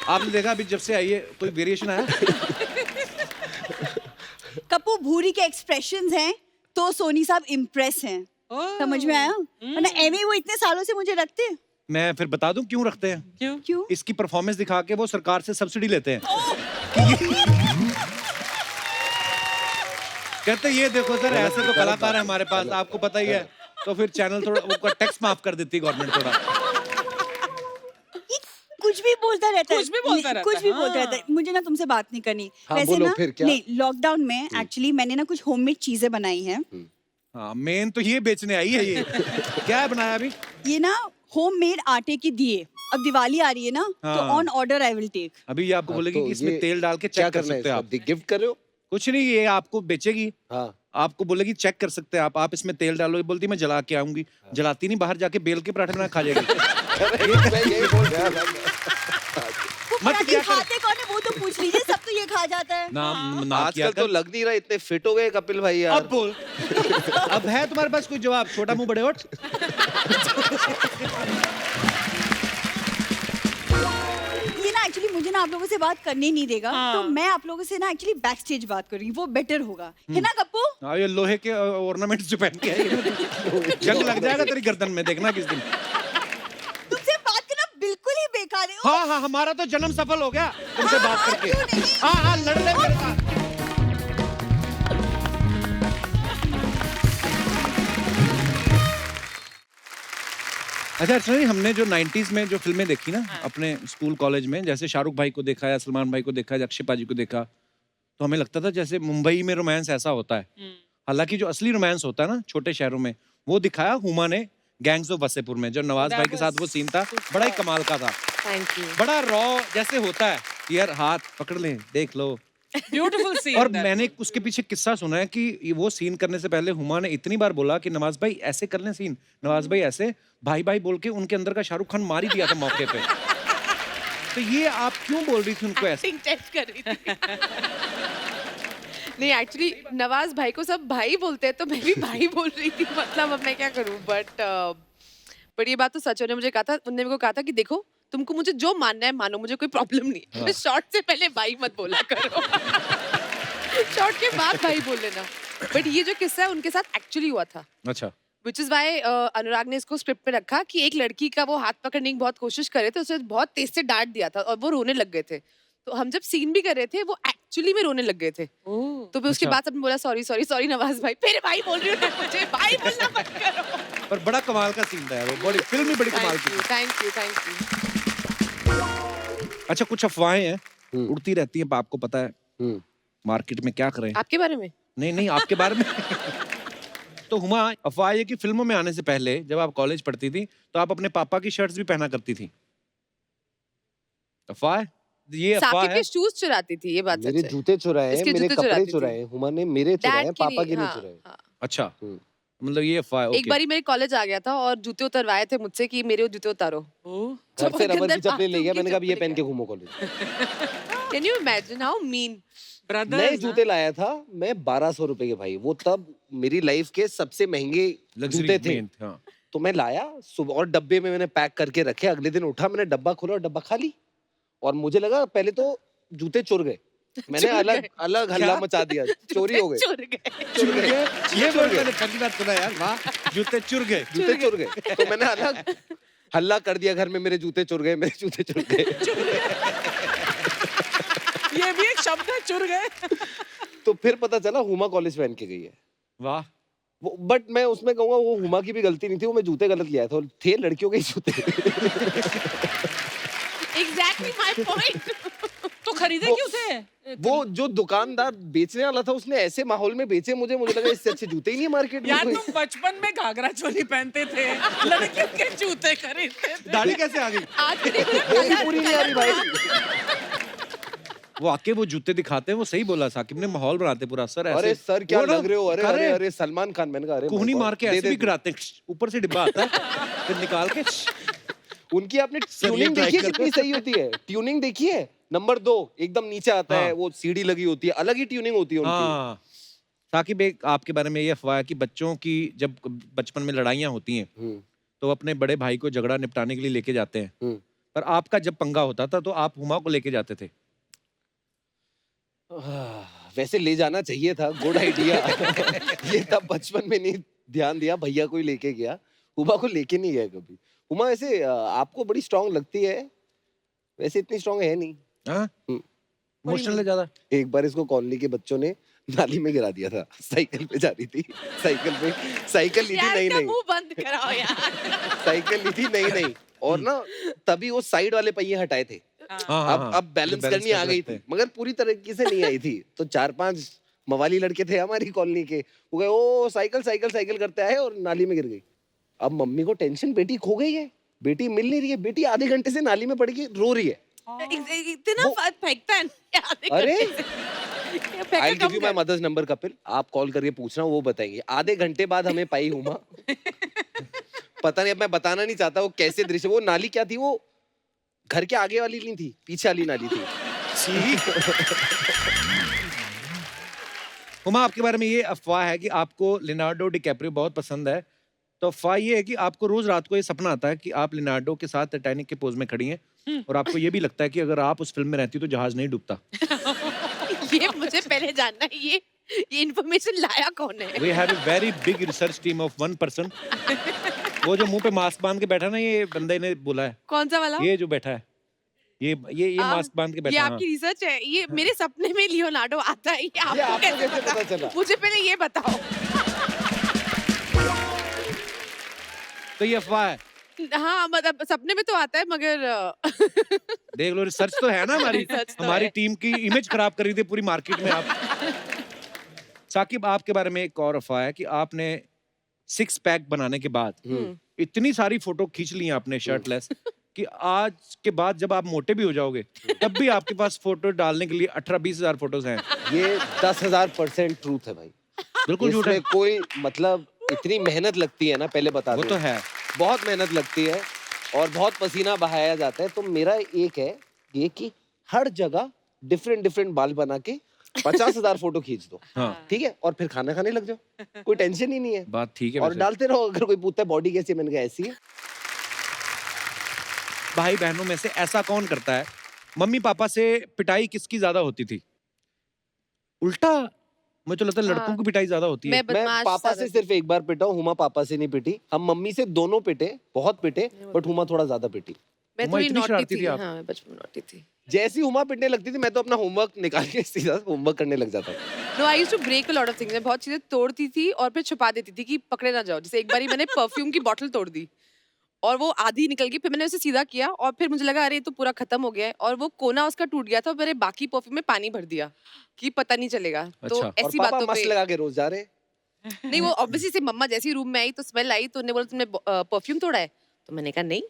आपने देखा अभी जब से आई है कोई वेरिएशन आया? कप्पू, भूरी के एक्सप्रेशंस हैं तो सोनी साहब इम्प्रेस हैं। समझ में आया? वरना एमी वो इतने सालों से मुझे रखते हैं। मैं फिर बता दूं क्यों रखते हैं? क्यों? इसकी परफॉर्मेंस दिखा के वो सरकार से सब्सिडी लेते हैं। कहते ये देखो सर, ऐसे तो कलाकार है हमारे पास, आपको पता ही है, तो फिर चैनल थोड़ा वो टैक्स माफ कर देती है गवर्नमेंट थोड़ा। ये कुछ भी बोलता रहता है, कुछ भी बोलता रहता कुछ है, भी बोलता रहता है। मुझे ना तुमसे बात नहीं करनी। हाँ, वैसे बोलो ना, फिर क्या? नहीं, लॉकडाउन में एक्चुअली मैंने ना कुछ होममेड चीजें बनाई हैं। हाँ, मेन तो ये बेचने आई है ये। क्या है बनाया अभी? ये ना होममेड आटे के दिए। अब दिवाली आ रही है ना, तो हाँ। On order I will take. अभी ये आपको बोलेगी तो कि इसमें ये तेल डाल के क्या चेक कर करना है सकते हैं आप। इसका? गिफ्ट कर रहे हो? कुछ नहीं, ये आपको बेचेगी, हाँ। आपको बोलेगी चेक कर सकते हैं आप इसमें तेल डालोगे, बोलती मैं जला के आऊंगी। जलाती नहीं, बाहर जाके बेल के पराठे बना खा जाएगी। मैं यही बोल रहा था। वो मत क्या किया कर। खाते कौन है वो तो पूछ लीजिए, सब तो ये खा जाता है। नाम ना किया आजकल तो कर। लग नहीं रहा इतने फिट हो गए कपिल भाई यार। अब बोल। अब है तुम्हारे पास कोई जवाब? छोटा मुंह बड़े होठ। ये ना एक्चुअली मुझे ना आप लोगों से बात करने नहीं देगा, तो मैं आप लोगों से ना एक्चुअली बैक स्टेज बात करूंगी, वो बेटर होगा, है ना गप्पू? हाँ, ये लोहे के ऑर्नामेंट्स जो पहन के है, जंग लग जाएगा तेरी गर्दन में, देखना किस दिन। तुमसे बात करना बिल्कुल ही बेकार है। हाँ हाँ, हमारा तो जन्म सफल हो गया तुमसे बात हाँ, करके। क्यों नहीं? हाँ हाँ, लड़ ले मेरे साथ। अच्छा अर्चना जी, हमने जो 90s में जो फिल्में देखी ना अपने स्कूल कॉलेज में, जैसे शाहरुख भाई को देखा या सलमान भाई को देखा या अक्षय पाजी को देखा, तो हमें लगता था जैसे मुंबई में रोमांस ऐसा होता है। हालांकि जो असली रोमांस होता है ना छोटे शहरों में, वो दिखाया हुमा ने गैंग्स ऑफ वसेपुर में। जो नवाज भाई के साथ वो सीन था, बड़ा ही कमाल का था। Thank you. बड़ा रॉ जैसे होता है कि यार हाथ पकड़ लें, देख लो। Beautiful scene. और मैंने उसके पीछे किस्सा सुना है कि वो सीन करने से पहले हुमा ने इतनी बार बोला कि नवाज भाई ऐसे कर लें सीन, नवाज भाई ऐसे, भाई भाई बोल के उनके अंदर का शाहरुख खान मार ही दिया था मौके पे। तो ये आप क्यों बोल रही थी उनको ऐसे? एक्टिंग टेस्ट कर रही थी। नहीं एक्चुअली नवाज भाई को सब भाई बोलते हैं, तो मैं भी भाई बोल रही थी, मतलब अब मैं क्या करूं। बट ये बात तो सच, उन्होंने मुझे कहा था, उन्होंने मेरे को कहा था कि देखो तुमको मुझे जो मानना है मानो, मुझे कोई प्रॉब्लम नहीं है। हाँ। शॉर्ट से पहले भाई मत बोला करो। शॉर्ट के बाद भाई बोल लेना। बट ये जो किस्सा है उनके साथ एक्चुअली हुआ था। अच्छा। विच इज वाई अनुराग ने इसको स्क्रिप्ट में रखा कि एक लड़की का वो हाथ पकड़ने की बहुत कोशिश कर रहे थे, उसे बहुत तेज से डांट दिया था और वो रोने लग गए थे। तो हम जब सीन भी कर रहे थे, वो एक्चुअली में रोने लग गए थे। तो फिर उसके अच्छा। बाद सबने बोला सॉरी सॉरी सॉरी नवाज भाई, फिर भाई बोल रही हूँ मैं, मुझे भाई बोलना मत करो। पर बड़ा कमाल का सीन था यार, वो बड़ी फिल्म भी बड़ी कमाल की थी। Thank you thank you. अच्छा, कुछ अफवाहें हैं उड़ती रहती हैं, आपको पता है मार्केट में, क्या करें? आपके बारे में? नहीं नहीं, आपके बारे में। तो हुमा, अफवाह ये कि फिल्मों में आने से पहले जब आप कॉलेज पढ़ती थी तो आप अपने पापा की शर्ट्स भी पहना करती थी। अफवाह है? ये अफवाह साकिब है? के शूज चुराती थी, ये बात सच मेरे है। जूते चुराए, इसके मेरे जूते कपड़े चुराती थी। चुराए, हुमा ने मेरे चुराए, डैड के पापा के नहीं हाँ, चुराए। हाँ। अच्छा, मतलब ये अफवाह है। एक ओके। बारी मेरे कॉलेज आ गया था और जूते उतरवाए थे मुझसे कि मेरे जूते उतारो। घर से रबर की चप्पलें ले गया, मैंने कहा ये पहन के घूमो college. Can you imagine how mean? नए जूते लाया था मैं 1200 रुपए के भाई, वो तब मेरी लाइफ के सबसे महंगे जूते थे। हाँ। तो मैं लाया सुबह और डब्बे में मैंने पैक करके रखे। अगले दिन उठा, मैंने डब्बा खोला और डब्बा खाली। और मुझे लगा पहले तो जूते चुर गए, मैंने अलग अलग हल्ला मचा दिया, चोरी हो गए। चुर गए। चुर गए, ये चुर वर्ड गए, मैंने पहली बार सुना यार। वाह, जूते चुर गए। जूते चुर गए। तो मैंने अलग हल्ला कर दिया घर में, मेरे जूते चुर गए, मेरे जूते चुर गए। ये भी एक शब्द है, चुर गए। तो फिर पता चला हुमा कॉलेज पहन के गई है। वाह। वो बट मैं उसमें कहूंगा वो हुमा की भी गलती नहीं थी, वो मैं जूते गलत लिया था, थे लड़कियों के ही जूते। Exactly my point. तो खरीदे वो- क्यों थे? वो जो दुकानदार बेचने वाला था उसने ऐसे माहौल में बेचे, मुझे लगा इससे अच्छे जूते ही नहीं है मार्केट में यार कोई। तुम बचपन में घाघरा चोली पहनते थे, लड़कियों के जूते खरीदते थे। दाढ़ी कैसे आ गई? आज भी वो भी पूरी नहीं आ रही भाई। वो आके वो जूते दिखाते हैं, वो सही बोला साकिब ने, माहौल बनाते पूरा। सर ऐसे, अरे सर क्या वो ना, लग रहे हो, अरे अरे, अरे अरे सलमान खान। मैंने कहा अरे कोहनी my God, मार के दे ऐसे दे भी दे। गिराते हैं, ऊपर से डिब्बा आता है, फिर निकाल के। उनकी आपने ट्यूनिंग try देखी है कर। कितनी सही होती है? ट्यूनिंग देखी है? नंबर 2 एकदम नीचे आता है, हाँ। वो सीढ़ी लगी होती है, अलग ही ट्यूनिंग होती है उनकी। हाँ। साकिब, एक आपके बारे में ये अफवाह है कि बच्चों की जब बचपन में लड़ाइयाँ होती हैं तो अपने बड़े भाई को झगड़ा निपटाने के लिए लेके जाते हैं, पर आपका जब पंगा होता था तो आप हुमा को लेके जाते थे। वैसे ले जाना चाहिए था, गुड आइडिया। ये तब बचपन में नहीं ध्यान दिया, भैया को ही लेके गया, हुमा को लेके नहीं गया कभी। हुमा वैसे आपको बड़ी स्ट्रांग लगती है, वैसे इतनी स्ट्रांग है नहीं। हाँ? इमोशनल है ज्यादा। एक बार इसको कॉलोनी के बच्चों ने नाली में गिरा दिया था, साइकिल पे जा रही थी, साइकिल ली थी यार नहीं इसका नहीं मुंह बंद कराओ यार। साइकिल ली थी नहीं नहीं, और ना तभी वो साइड वाले पहिए हटाए थे। अब बैलेंस करनी आ गई थी, मगर पूरी तरीके से नहीं आई थी। तो 4-5 मवाली लड़के थे हमारी कॉलोनी के, वो गए ओ साइकिल साइकिल साइकिल करते आए और नाली में गिर गई। अब मम्मी को टेंशन, बेटी खो गई है, बेटी मिल नहीं रही है, बेटी आधे घंटे से नाली में पड़ के रो रही है। इतना फेंकता है ना। अरे फेंका I give come you my कर। मदर्स नंबर कपिल, आप कॉल करके पूछना, वो बताएंगे। आधे घंटे बाद हमें पाई हुमा। पता नहीं, अब मैं बताना नहीं चाहता वो कैसे दृश्य, वो नाली क्या थी, वो घर के आगे वाली नहीं थी, पीछे वाली नाली थी। हुमा, आपके बारे में ये अफवाह है कि आपको लियोनार्डो डिकैप्रियो बहुत पसंद है। तो अफवाह ये है कि आपको रोज रात को ये सपना आता है कि आप लियोनार्डो के साथ टाइटैनिक के पोज में खड़ी हैं और आपको ये भी लगता है कि अगर आप उस फिल्म में रहती तो जहाज नहीं डूबता। ये मुझे पहले जानना है, ये इन्फॉर्मेशन लाया कौन है? We have a very big research team of 1 person. वो जो मुंह पे मास्क बांध के बैठा ना, ये बंदे ने बोला है। कौन सा वाला? ये जो बैठा है, ये मास्क बांध के ये बैठा है। आपकी रिसर्च है? ये मेरे सपने में लियोनार्डो आता है, ये ये आपको आपको कैसे कैसे पता चला? मुझे पहले ये बताओ। तो ये अफवाह है। हाँ, मतलब सपने में तो आता है, मगर देख लो, रिसर्च तो है ना हमारी। रिसर्च तो हमारी है। टीम की इमेज खराब कर रही थी पूरी मार्केट में आप। साकिब, आपके बारे में एक और अफवाह है कि आपने 6 पैक बनाने के बाद इतनी सारी फोटो खींच ली आपने शर्टलेस कि आज के बाद जब आप मोटे भी हो जाओगे तब भी आपके पास फोटो डालने के लिए 18-20 हजार फोटोज हैं। ये 10,000% ट्रूथ है भाई। बिल्कुल झूठ है। इसमें कोई मतलब इतनी मेहनत लगती है ना, पहले बता वो दूं। तो है। बहुत मेहनत लगती है और बहुत पसीना बहाया जाता है। तो मेरा एक है ये कि हर जगह डिफरेंट बाल बना के 50,000 फोटो खींच दो, हाँ। ठीक है, और फिर खाना खाने लग जाओ, कोई टेंशन ही नहीं है। बात ठीक है। और वैसे डालते रहो। अगर कोई पूछता है बॉडी कैसी है, मैंने कहा ऐसी है। भाई बहनों में से ऐसा कौन करता है, मम्मी पापा से पिटाई किसकी ज्यादा होती थी? उल्टा, मुझे तो लगता है लड़कों की पिटाई ज्यादा होती है। मैं मैं बदमाश पापा से ज्यादा सिर्फ एक बार पिटा हूँ, हुमा पापा से नहीं पिटी। हम मम्मी से दोनों पिटे, बहुत पिटे, बट हुमा थोड़ा ज्यादा पिटी। मैं उमा थोड़ी इतनी नॉटी शरारती थी। थी आप? हाँ, मैं बचपन में नॉटी थी। जैसी हुमा पिटने लगती थी, मैं तो अपना होमवर्क निकाल के सीधा होमवर्क करने लग जाता था। No, I used to break a lot of things. मैं बहुत चीजें तोड़ती थी और फिर छुपा देती थी कि पकड़े ना जाओ। जैसे एक बारी मैंने परफ्यूम की बोतल तोड़ दी और वो आधी निकल गई, फिर मैंने उसे सीधा किया और फिर मुझे लगा अरे ये तो पूरा खत्म हो गया है, और वो कोना उसका टूट गया था और मैंने बाकी परफ्यूम में पानी भर दिया कि पता नहीं चलेगा। तो अच्छा। और ऐसी पापा बातों मस्त पे लगा के रोज जा रहे। नहीं, वो ऑब्वियसली से मम्मा जैसी रूम में आई तो स्मेल आई, तो उन्होंने बोला तुमने परफ्यूम तोड़ा है? तो मैंने कहा नहीं।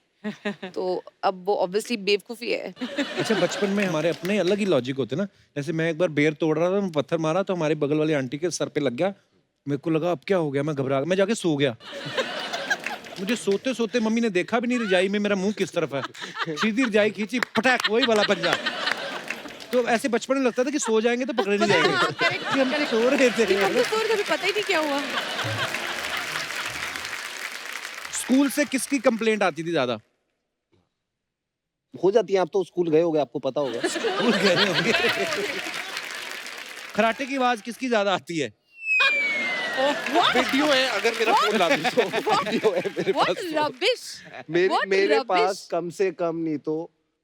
तो अब वो ऑब्वियसली बेवकूफी है। अच्छा, बचपन में हमारे अपने अलग ही लॉजिक होते ना। जैसे मैं एक बार बेर तोड़ रहा था, मैं पत्थर मारा तो हमारे बगल वाली आंटी के सर पे लग गया। मेरे को लगा अब क्या हो गया, मैं घबरा, मैं जाके सो गया। मुझे सोते सोते मम्मी ने देखा भी नहीं रजाई में मेरा मुंह किस तरफ है। सीधी रजाई खींची, पटाक, वही वाला पंजा। तो ऐसे बचपन में लगता था कि सो जाएंगे तो पकड़े नहीं जाएंगे कि हम तो सो रहे थे। हमको तो कभी पता ही नहीं क्या हुआ। स्कूल से किसकी कंप्लेंट आती थी ज्यादा? हो जाती है। आप तो स्कूल गए होगे, आपको पता होगा। स्कूल गए होंगे। खराटे की आवाज किसकी ज्यादा आती है? वीडियो है, अगर मेरा फोन ला दो तो वीडियो है मेरे What पास। rubbish! What मेरे rubbish! पास कम से कम नहीं तो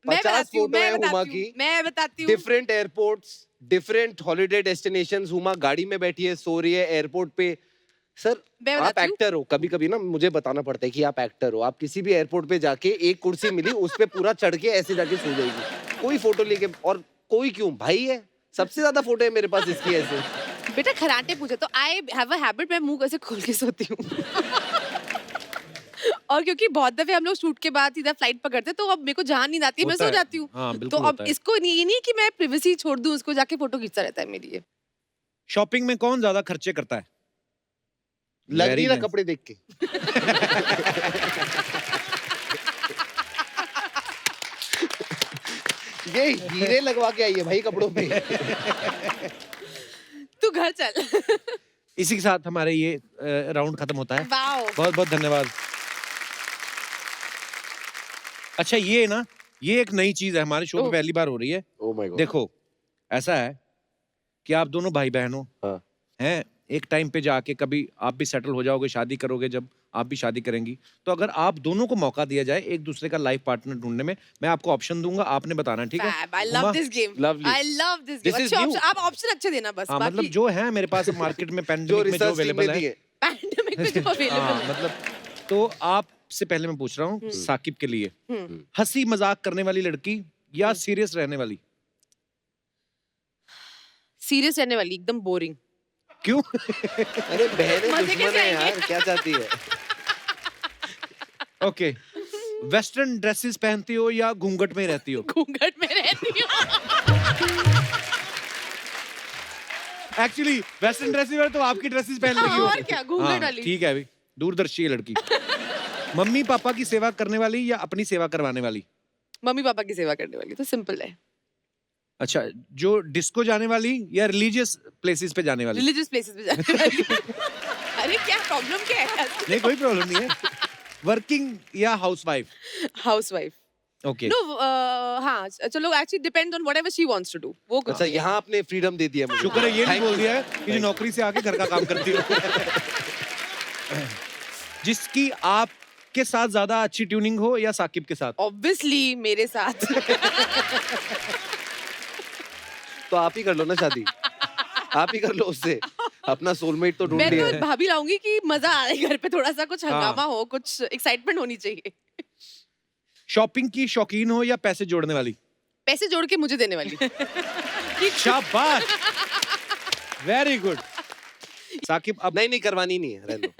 मैं 50 बताती हूँ, फोटो है हुमा की। मैं बताती हूँ। Different airports, different holiday destinations. Huma गाड़ी में बैठी है, सो रही है एयरपोर्ट पे। सर, मैं आप बताती हूँ। एक्टर हो। कभी कभी ना मुझे बताना पड़ता है कि आप एक्टर हो। आप किसी भी एयरपोर्ट पे जाके एक कुर्सी मिली, उस पे पूरा चढ़ के ऐसे जाके सो जाएगी, कोई फोटो लेके। और कोई क्यों, भाई है, सबसे ज्यादा फोटो है मेरे पास इसकी ऐसे। बेटा खराटे पूछे तो आई हैव अ हैबिट, मैं मुंह ऐसे खोल के सोती हूँ। और क्योंकि बहुत दफे हम लोग शूट के बाद सीधा फ्लाइट पकड़ते, तो अब मेरे को जहाँ नींद आती है मैं होता सो है। जाती हूँ। हाँ, तो बिल्कुल अब होता है। इसको ये नहीं कि मैं प्रिवेसी छोड़ दूं, उसको जाके फोटो खींचता रहता है मेरी। ये शॉपिंग में कौन ज्यादा खर्चे करता है? लग Very नहीं रहा nice. कपड़े देख के। ये हीरे लगवा के आई है भाई कपड़ों पे। तू घर चल। इसी के साथ हमारे ये राउंड खत्म होता है। वाओ। बहुत बहुत धन्यवाद। अच्छा, ये ना, ये एक नई चीज है हमारे शो में, ओह। पहली बार हो रही है। Oh my God. देखो, ऐसा है कि आप दोनों भाई बहन हो, हाँ। हैं, एक टाइम पे जाके कभी आप भी सेटल हो जाओगे, शादी करोगे, जब आप भी शादी करेंगी, तो अगर आप दोनों को मौका दिया जाए एक दूसरे का लाइफ पार्टनर ढूंढने में, मैं आपको ऑप्शन दूंगा, आपने बताना, ठीक है? Fab, I love Huma? this game. Lovely. I love this This game. is अच्छे new. option, आप ऑप्शन अच्छे देना बस। हाँ, मतलब बाकी जो है मेरे पास मार्केट में जो पैंडेमिक में जो रिसर्च टीम अवेलेबल ने दी है। है। पैंडेमिक में जो हाँ, अवेलेबल है। मतलब तो आपसे पहले मैं पूछ रहा हूँ साकिब के लिए, हंसी मजाक करने वाली लड़की या सीरियस रहने वाली? सीरियस रहने वाली, एकदम बोरिंग। क्यों? अरे बहनें मजे दुश्मन कैसे है आएंगे? यार, क्या चाहती है? ओके, वेस्टर्न ड्रेसेस पहनती हो या घूंघट में रहती हो? घूंघट में रहती हूँ। एक्चुअली वेस्टर्न ड्रेसेस में तो आपकी ड्रेसेस पहन लगी हो। और क्या, घूंघट हाँ, वाली। ठीक है अभी, दूरदर्शी है लड़की। मम्मी पापा की सेवा करने वाली या अपनी सेवा करवाने वाली? मम्मी पापा की सेवा करने वाली, तो सिंपल है। अच्छा, जो डिस्को जाने वाली या रिलीजियस प्लेसेस पे जाने वाली? रिलीजियस प्लेसेस पे जाने वाली। अरे क्या प्रॉब्लम क्या है? नहीं, कोई प्रॉब्लम नहीं है। वर्किंग या हाउसवाइफ? हाउसवाइफ। ओके। नो, हाँ चलो, actually depends on whatever she wants to do, वो अच्छा, यहाँ आपने फ्रीडम दे दिया मुझे। शुक्र है ये नहीं बोल दिया है कि जो नौकरी से आके घर का काम करती हो। जिसकी आपके साथ ज्यादा अच्छी ट्यूनिंग हो या साकिब के साथ? ऑब्वियसली मेरे साथ। तो आप ही कर लो ना शादी, आप ही कर लो उससे, अपना सोलमेट तो ढूंढ मैं लिया तो है। भाभी लाऊंगी कि मजा आए घर पे, थोड़ा सा कुछ हाँ। हंगामा हो, कुछ एक्साइटमेंट होनी चाहिए। शॉपिंग की शौकीन हो या पैसे जोड़ने वाली? पैसे जोड़ के मुझे देने वाली। शाबाश, वेरी गुड। साकिब, अब नहीं नहीं, करवानी नहीं है, रहने दो।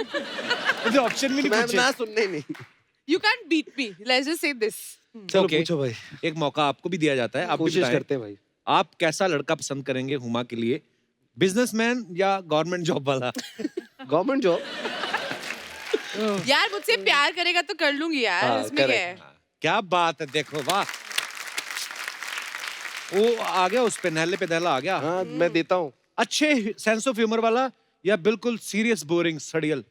मुझे ऑप्शन भी नहीं मैं पूछे। ना सुनने नहीं। You can't beat me, let's just say this. चलो Okay. पूछो भाई, एक मौका आपको भी दिया जाता है, आप भी कोशिश बताएं। करते हैं भाई। आप कैसा लड़का पसंद करेंगे हुमा के लिए? बिजनेसमैन या गवर्नमेंट जॉब वाला? Government job. यार मुझसे प्यार करेगा तो कर लूंगी यार, हाँ, इसमें क्या correct. है? क्या बात है, देखो वाह। वो आ गया, उस पे नहले पे दहला आ गया। हाँ, मैं देता हूँ। अच्छे सेंस ऑफ ह्यूमर वाला या बिल्कुल सीरियस बोरिंग सड़ियल?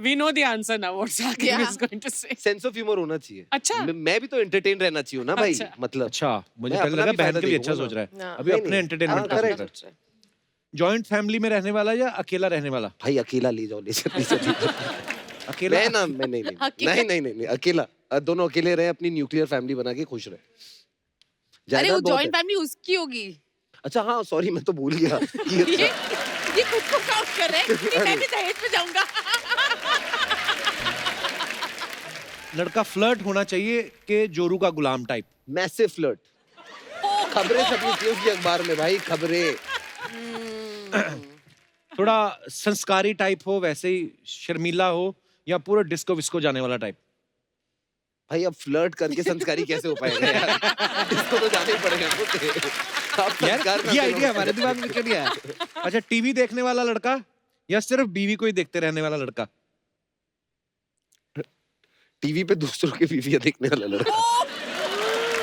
We know the answer now. What Sakib Yeah. is going to say. Sense of humour होना चाहिए। अच्छा। मैं भी तो एंटरटेन रहना चाहिए ना भाई, अच्छा। मतलब। अच्छा, मुझे मैं पहले अपना लगा भी बहन फायदा के लिए अच्छा देखूंगा सोच रहा है। ना। अभी नहीं, अपने नहीं। एंटरटेनमेंट हाँ, का सोच correct. रहा है। जॉइंट फैमिली में रहने वाला या अकेला रहने वाला? भाई अकेला ले जाओ, ले जाओ। अकेला? मैं ना, मैं नहीं नहीं अकेला। नहीं नहीं नहीं नहीं, अकेला। दोनों अकेले रहे, अपनी न्यूक्लियर फैमिली बना के खुश रहे। अरे जायदाद वो बहुत जॉइंट है। फैमिली उसकी होगी। अच्छा हाँ, सॉरी, मैं तो भूल गया। ये खुद को काउंट कर रहे हैं कि मैं भी दहेज पे जाऊंगा। लड़का फ्लर्ट होना चाहिए कि जोरू का गुलाम टाइप? Massive flirt. खबरें छपी थी उसकी अखबार में भाई, खबरें। थोड़ा संस्कारी टाइप हो, वैसे ही शर्मीला हो, या पूरा डिस्को विस्को जाने वाला टाइप? भाई अब फ्लर्ट करके संस्कारी कैसे हो पाएगा यार? इसको तो जाना ही पड़ेगा मुझे। आप संस्कार ये करते आइडिया हो। हमारे दिमाग में क्यों नहीं आया? अच्छा, टीवी देखने वाला लड़का या सिर्फ बीवी को ही देखते रहने वाला लड़का? टीवी पे दूसरों की बीवियां देखने वाला लड़का।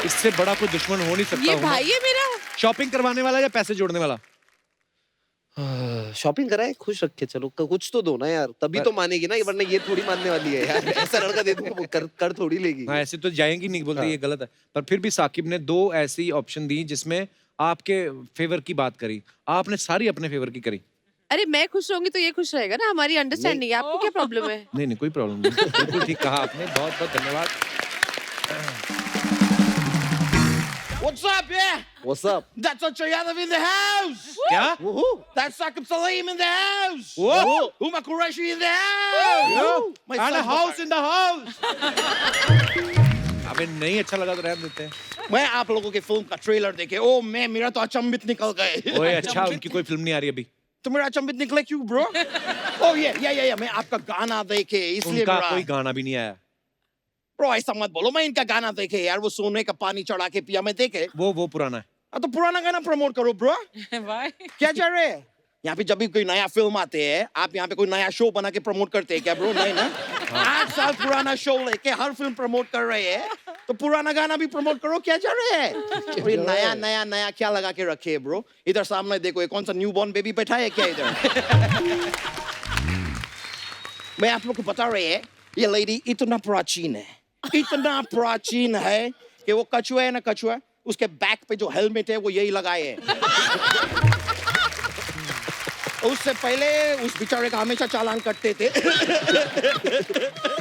इससे बड़ा कोई दुश्मन हो नहीं सकता। ये हुमा। भाई है मेरा। शॉपिंग करवाने वाला या पैसे जोड़ने वाला? शॉपिंग कराए, खुश रखे, चलो कुछ तो दो ना यार, तभी तो मानेगी ना, वरना ये थोड़ी मानने वाली है यार। ऐसा लड़का दे दूंगा वो कर थोड़ी लेगी। हाँ, ऐसे तो जाएंगी नहीं, बोलते हाँ। ये गलत है। पर फिर भी साकिब ने दो ऐसी ऑप्शन दी जिसमें आपके फेवर की बात करी, आपने सारी अपने फेवर की करी। अरे मैं खुश रहूंगी तो ये खुश रहेगा ना, हमारी अंडरस्टैंडिंग है। आपको क्या प्रॉब्लम है? नहीं नहीं, कोई प्रॉब्लम नहीं, बिल्कुल ठीक कहा आपने, बहुत बहुत धन्यवाद। What's up, yeah? What's up? That's Acha Yadav in the house. क्या? Woohoo! That's Sakib Salim in the house. Whoa! Huma Qureshi in the house. My And a son house was- in the house. अबे नहीं अच्छा लगा तो रहने देते हैं। मैं आप लोगों के फिल्म का ट्रेलर देखे, ओ मैं मेरा तो अचंभित निकल गए। ओए अच्छा, उनकी कोई फिल्म नहीं आ रही अभी। तो मेरा अचंभित निकले क्यों ब्रो? ओ ये मैं आपका गाना देखे इसलिए उनका मेरा कोई गाना भी नहीं आया। ब्रो ऐसा मत बोलो, मैं इनका गाना देखे यार, वो सोने का पानी चढ़ा के पिया मैं देखे। वो पुराना है। तो पुराना गाना प्रमोट करो ब्रो। Why? क्या चल रहे हैं यहाँ पे? जब भी कोई नया फिल्म आते हैं, आप यहाँ पे कोई नया शो बना के प्रमोट करते हैं क्या ब्रो? नहीं ना। 8 साल पुराना शो लेके हर फिल्म प्रमोट कर रहे हैं, तो पुराना गाना भी प्रमोट करो। क्या चल रहे हैं? और ये नया क्या लगा के रखे है ब्रो? इधर सामने देखो, ये कौन सा न्यू बॉर्न बेबी बैठा है क्या इधर? मैं आप लोग को बता रहे हैं, ये लेडी इतना प्राचीन है कि वो कछुआ है ना, कछुआ, उसके बैक पे जो हेलमेट है वो यही लगाए है। उससे पहले उस बेचारे का हमेशा चालान कटते थे।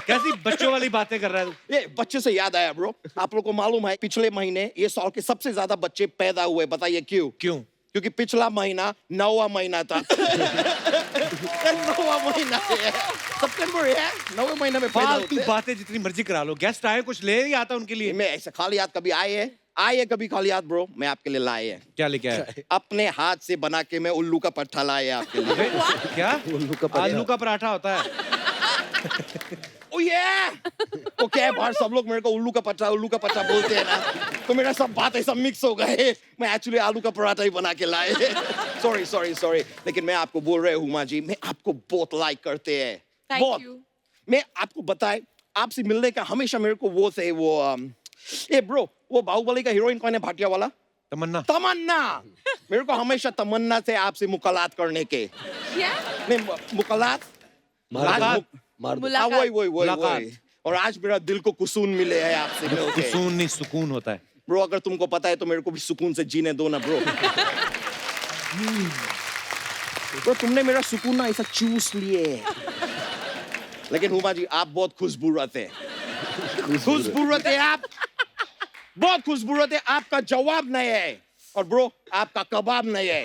कैसी बच्चों वाली बातें कर रहा है? ये बच्चे से याद आया ब्रो, आप लोग को मालूम है पिछले महीने ये साल के सबसे ज्यादा बच्चे पैदा हुए, बताइए क्यों? क्यों? क्योंकि पिछला महीना 9वां महीना था। 9वां महीना है, सितंबर है, 9वें महीने में पैदा फालतू होते हैं। बातें जितनी मर्जी करा लो, गेस्ट आए कुछ ले नहीं आता उनके लिए। मैं ऐसे खाली हाथ कभी आए है कभी खाली हाथ ब्रो? मैं आपके लिए लाए है, क्या लेके आया? अपने हाथ से बना के मैं उल्लू का पट्टा लाए है आपके लिए। क्या? उल्लू का पराठा। आलू का पराठा होता है। ओ ये ओके, बाहर सब लोग मेरे को उल्लू का पट्टा बोलते हैं ना, तो मेरा सब बातें सब मिक्स हो गए। मैं एक्चुअली आलू का पराठा ही बना के लाए। सॉरी, लेकिन मैं आपको बोल रहे हूँ माँ जी, मैं आपको बहुत लाइक करते हैं, बहुत। मैं आपको बताए, आपसे मिलने का हमेशा मेरे को वो ए ब्रो, वो बाहुबली का हीरोइन कौन है भाटिया वाला? तमन्ना। तमन्ना। मेरे को हमेशा तमन्ना से आपसे मुलाकात करने के। क्या? नहीं, मुलाकात। मुलाकात। वही। मुलाकात। और आज मेरा दिल को सुकून मिले है आपसे मिलके। सुकून नहीं, सुकून होता है। ब्रो, अगर तुमको पता है तो मेरे को भी सुकून से जीने दो ना ब्रो। ब्रो, तुमने मेरा सुकून ना ऐसा चूस लिए। लेकिन हुमा जी, आप बहुत खुशबूरत है। खुशबूरत है आप, बहुत खुशबूरत है। आपका जवाब नहीं है। और ब्रो, आपका कबाब नहीं है।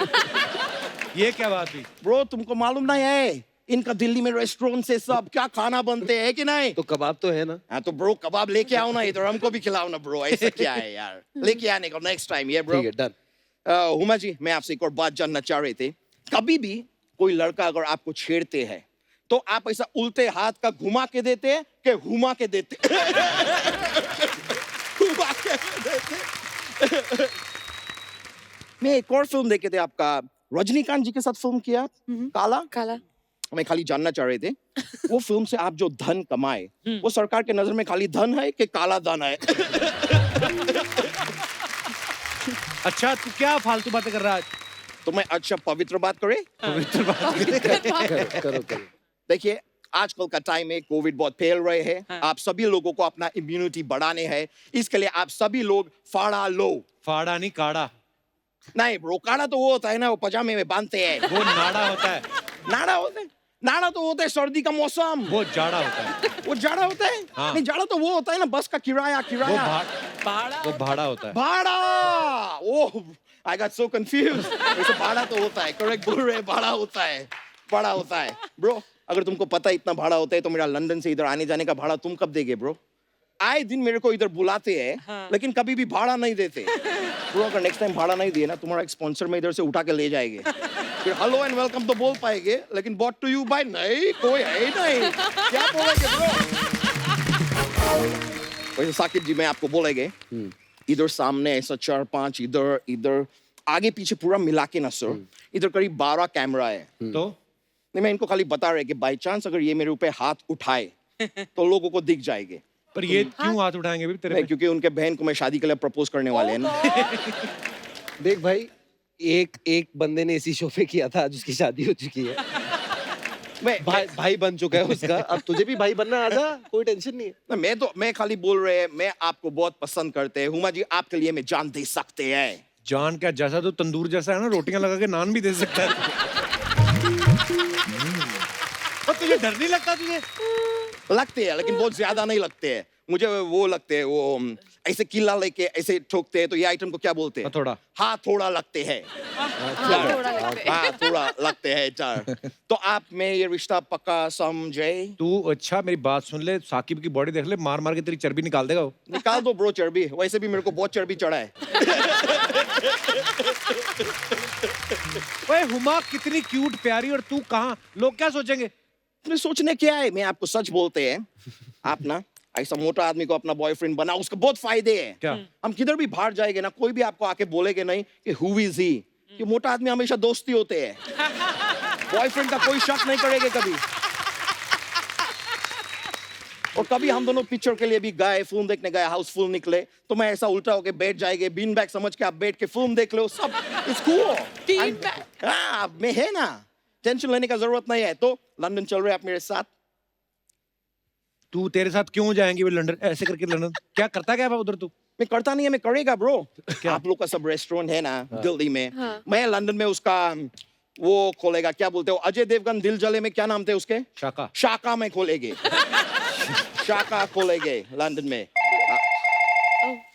ये क्या बात हुई? ब्रो, तुमको मालूम नहीं है इनका दिल्ली में रेस्टोरेंट से सब क्या खाना बनते हैं कि नहीं? तो कबाब तो है ना। हाँ, तो ब्रो कबाब लेके आओ ना इधर, हमको भी खिलाओ ना ब्रो। ऐसा क्या है यार, लेके आने को नेक्स्ट टाइम। ये ब्रो, ठीक है, डन। हुमा जी, मैं आपसे एक और बात जानना चाह रहे थे। कभी भी कोई लड़का अगर आपको छेड़ते हैं तो आप ऐसा उल्टे हाथ का घुमा के देते हैं कि हुमा के देते? घुमा के देते। मैं एक और फिल्म देखे थे आपका, रजनीकांत जी के साथ फिल्म किया, काला। काला। मैं खाली जानना चाह रहे थे, वो फिल्म से आप जो धन कमाए, वो सरकार के नजर में खाली धन है कि काला धन है? अच्छा, तू क्या फालतू बातें कर रहा है? तो मैं अच्छा पवित्र बात करे? पवित्र बात। करो। देखिए, आजकल का टाइम में कोविड बहुत फैल रहे हैं। आप सभी लोगों को अपना इम्यूनिटी बढ़ाने हैं, इसके लिए आप सभी लोग फाड़ा लो। फाड़ा नहीं, काढ़ा। नहीं ब्रो, काढ़ा तो वो होता है ना, वो पजामे में बांधते हैं। वो नाड़ा होता है। नाड़ा होता है? नाड़ा तो होता है सर्दी का मौसम। वो जाड़ा होता है। वो जाड़ा होता है? हाँ। नहीं, जाड़ा तो वो होता है ना, बस का किराया। वो भाड़ा होता है। भाड़ा। ओह, I got so confused. वैसे भाड़ा तो होता है, करेक्ट बोल रहे हैं, भाड़ा होता है, भाड़ा होता है। ब्रो, अगर तुमको पता है इतना भाड़ा होता है तो मेरा लंदन से इधर आने जाने का भाड़ा तुम कब देगे ब्रो? आए दिन मेरे को इधर बुलाते हैं, लेकिन कभी भी भाड़ा नहीं देते। ब्रो, अगर नेक्स्ट टाइम भाड़ा नहीं दिए ना, तुम्हारा एक स्पॉन्सर में इधर से उठा के ले जाएंगे। फिर हेलो एंड वेलकम तो बोल पाएंगे, लेकिन बॉट टू यू बाय नहीं, कोई है ही नहीं। क्या बोलेंगे ब्रो? वैसे साकिब जी, मैं आपको बोलेंगे, इधर सामने ऐसा 4-5, इधर आगे पीछे पूरा मिला के ना सर, इधर करीब 12 कैमरा है। तो नहीं, मैं इनको खाली बता रहे कि बाई चांस अगर ये मेरे ऊपर हाथ उठाए तो लोगों को दिख जाएंगे। पर ये क्यों हाथ उठाएंगे भी तेरे नहीं, पे? क्योंकि उनके बहन को मैं शादी के लिए प्रपोज करने वाले हैं ना। देख भाई, एक बंदे ने इसी शो पे किया था, आज उसकी शादी हो चुकी है। भाई बन चुका है उसका। अब तुझे भी भाई बनना, आजा, कोई टेंशन नहीं है। मैं खाली बोल रहे हैं, मैं आपको बहुत पसंद करते हैं हुमा जी, आपके लिए मैं जान दे सकते हैं। जान क्या, जैसा तो तंदूर जैसा है ना, रोटियां लगा के नान भी दे सकता है। और तुझे डर नहीं लगता? तुझे लगते हैं, लेकिन बहुत ज्यादा नहीं लगते हैं। मुझे वो लगते हैं, वो ऐसे किला लेके ऐसे ठोकते हैं, तो ये आइटम को क्या बोलते हैं? थोड़ा। हाँ, थोड़ा लगते हैं। हाँ, थोड़ा लगते हैं चार। तो आप में ये रिश्ता पक्का समझे? तू अच्छा मेरी बात सुन ले, साकिब की बॉडी देख ले, मार मार के तेरी चर्बी निकाल देगा वो। निकाल दो ब्रो चर्बी, वैसे भी मेरे को बहुत चर्बी चढ़ा है। ओए हुमा, कितनी क्यूट प्यारी, और तू कहाँ? लोग क्या सोचेंगे? तुम्हें सोचने क्या है, मैं आपको सच बोलते हैं, आप ना ऐसा मोटा आदमी को अपना बॉयफ्रेंड बना, उसका बहुत फायदे हैं। क्या? हम किधर भी बाहर जाएंगे ना, कोई भी आपको आके बोलेगे नहीं कि हु इज ही। ये मोटा आदमी हमेशा दोस्ती होते हैं, बॉयफ्रेंड का कोई शक नहीं करेंगे कभी। और कभी हम दोनों पिक्चर के लिए भी गए, फिल्म देखने गए, हाउसफुल निकले, तो मैं ऐसा उल्टा होके बैठ जाएंगे, बीन बैग समझ के आप बैठ के फिल्म देख लो, सब इट्स कूल। हाँ, मैं है ना, टेंशन लेने का जरूरत नहीं है। तो लंदन चल रहे आप मेरे साथ? तू तेरे साथ क्यों जाएंगी वो लंदन, ऐसे करके लंदन? क्या करता क्या है उधर तू? मैं करता नहीं है, मैं करेगा ब्रो। आप लोग का सब रेस्टोरेंट है ना दिल्ली में, मैं लंदन में उसका वो खोलेगा, क्या बोलते हो, अजय देवगन दिल जले में क्या नाम थे उसके? शाका। शाका में खोलेंगे। शाका खोलेंगे लंदन में।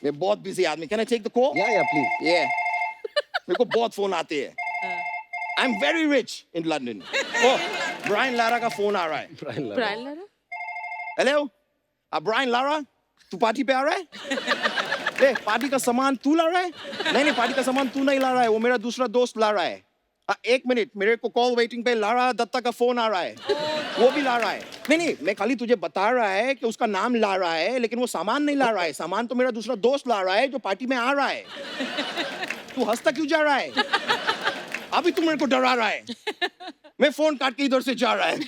मैं बहुत बिजी आदमी, can I take the call? या प्लीज। ये मेरे को बहुत फोन आते हैं। I am very rich in London. Oh, Brian Lara का फोन आ रहा है। Brian Lara? Hello, Brian Lara, तू पार्टी पे आ रहा है? पार्टी का सामान तू ला रहा है? नहीं, पार्टी का सामान तू नहीं ला रहा है, वो मेरा दूसरा दोस्त ला रहा है। 1 मिनट, मेरे को कॉल वेटिंग पे लारा दत्ता का फोन आ रहा है, वो भी ला रहा है। नहीं, मैं खाली तुझे बता रहा है कि उसका नाम ला रहा है, लेकिन वो सामान नहीं ला रहा है। सामान तो मेरा दूसरा दोस्त ला रहा है जो पार्टी में आ रहा है। तू हंसता क्यों जा रहा है? अभी तू मेरे को डरा रहा है। मैं फोन काट के इधर से जा रहा है।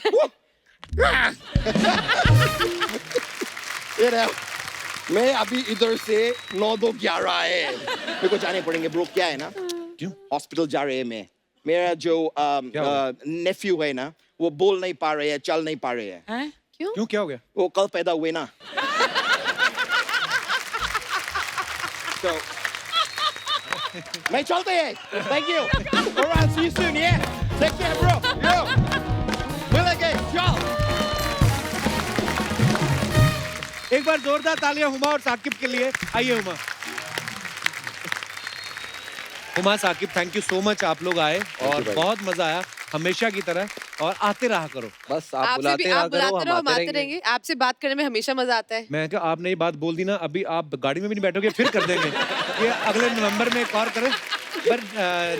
ये रहा, मैं अभी इधर से 9-2-11 है, मेरे को जाने पड़ेंगे ब्रो। क्या है ना, क्यों? हॉस्पिटल जा रहे हैं। मैं मेरा जो क्या हुआ? नेफ्यू है ना, वो बोल नहीं पा रहे हैं, चल नहीं पा रहे हैं। हैं? क्यों, क्या हो गया? वो कल पैदा हुए ना। So, मैं चलते हैं। Thank you. Alright, see you soon, yeah. Take care, bro. Yo. मिलेंगे, चल। एक बार जोरदार तालियां हुमा और साकिब के लिए। आइए Huma. Huma, Saqib, thank you so much, आप लोग आए और भाई। बहुत मजा आया, हमेशा की तरह, और आते रहा करो। बस आप आपसे बुलाते भी रहा आप करो, बुलाते रहो, हम हम आते आते रहेंगे। रहेंगे। आपसे बात करने में हमेशा मजा आता है। मैं क्या, आपने ये बात बोल दी ना, अभी आप गाड़ी में भी नहीं बैठोगे, फिर कर देंगे। ये अगले नवंबर में एक और करें। But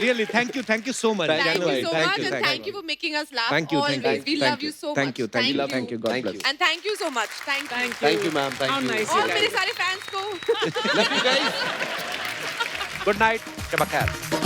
really thank you so much। Thank you Genuinely, so thank much you, and thank thank you for making us laugh Thank you, thank always. you, We thank love you. you so Thank much. you, thank you, Thank you, God Thank you. bless. And thank you so much. Thank you. Thank you, ma'am. Thank How you. nice और you मेरे guys. सारे फैंस को Love you guys. Good night, Shabakar.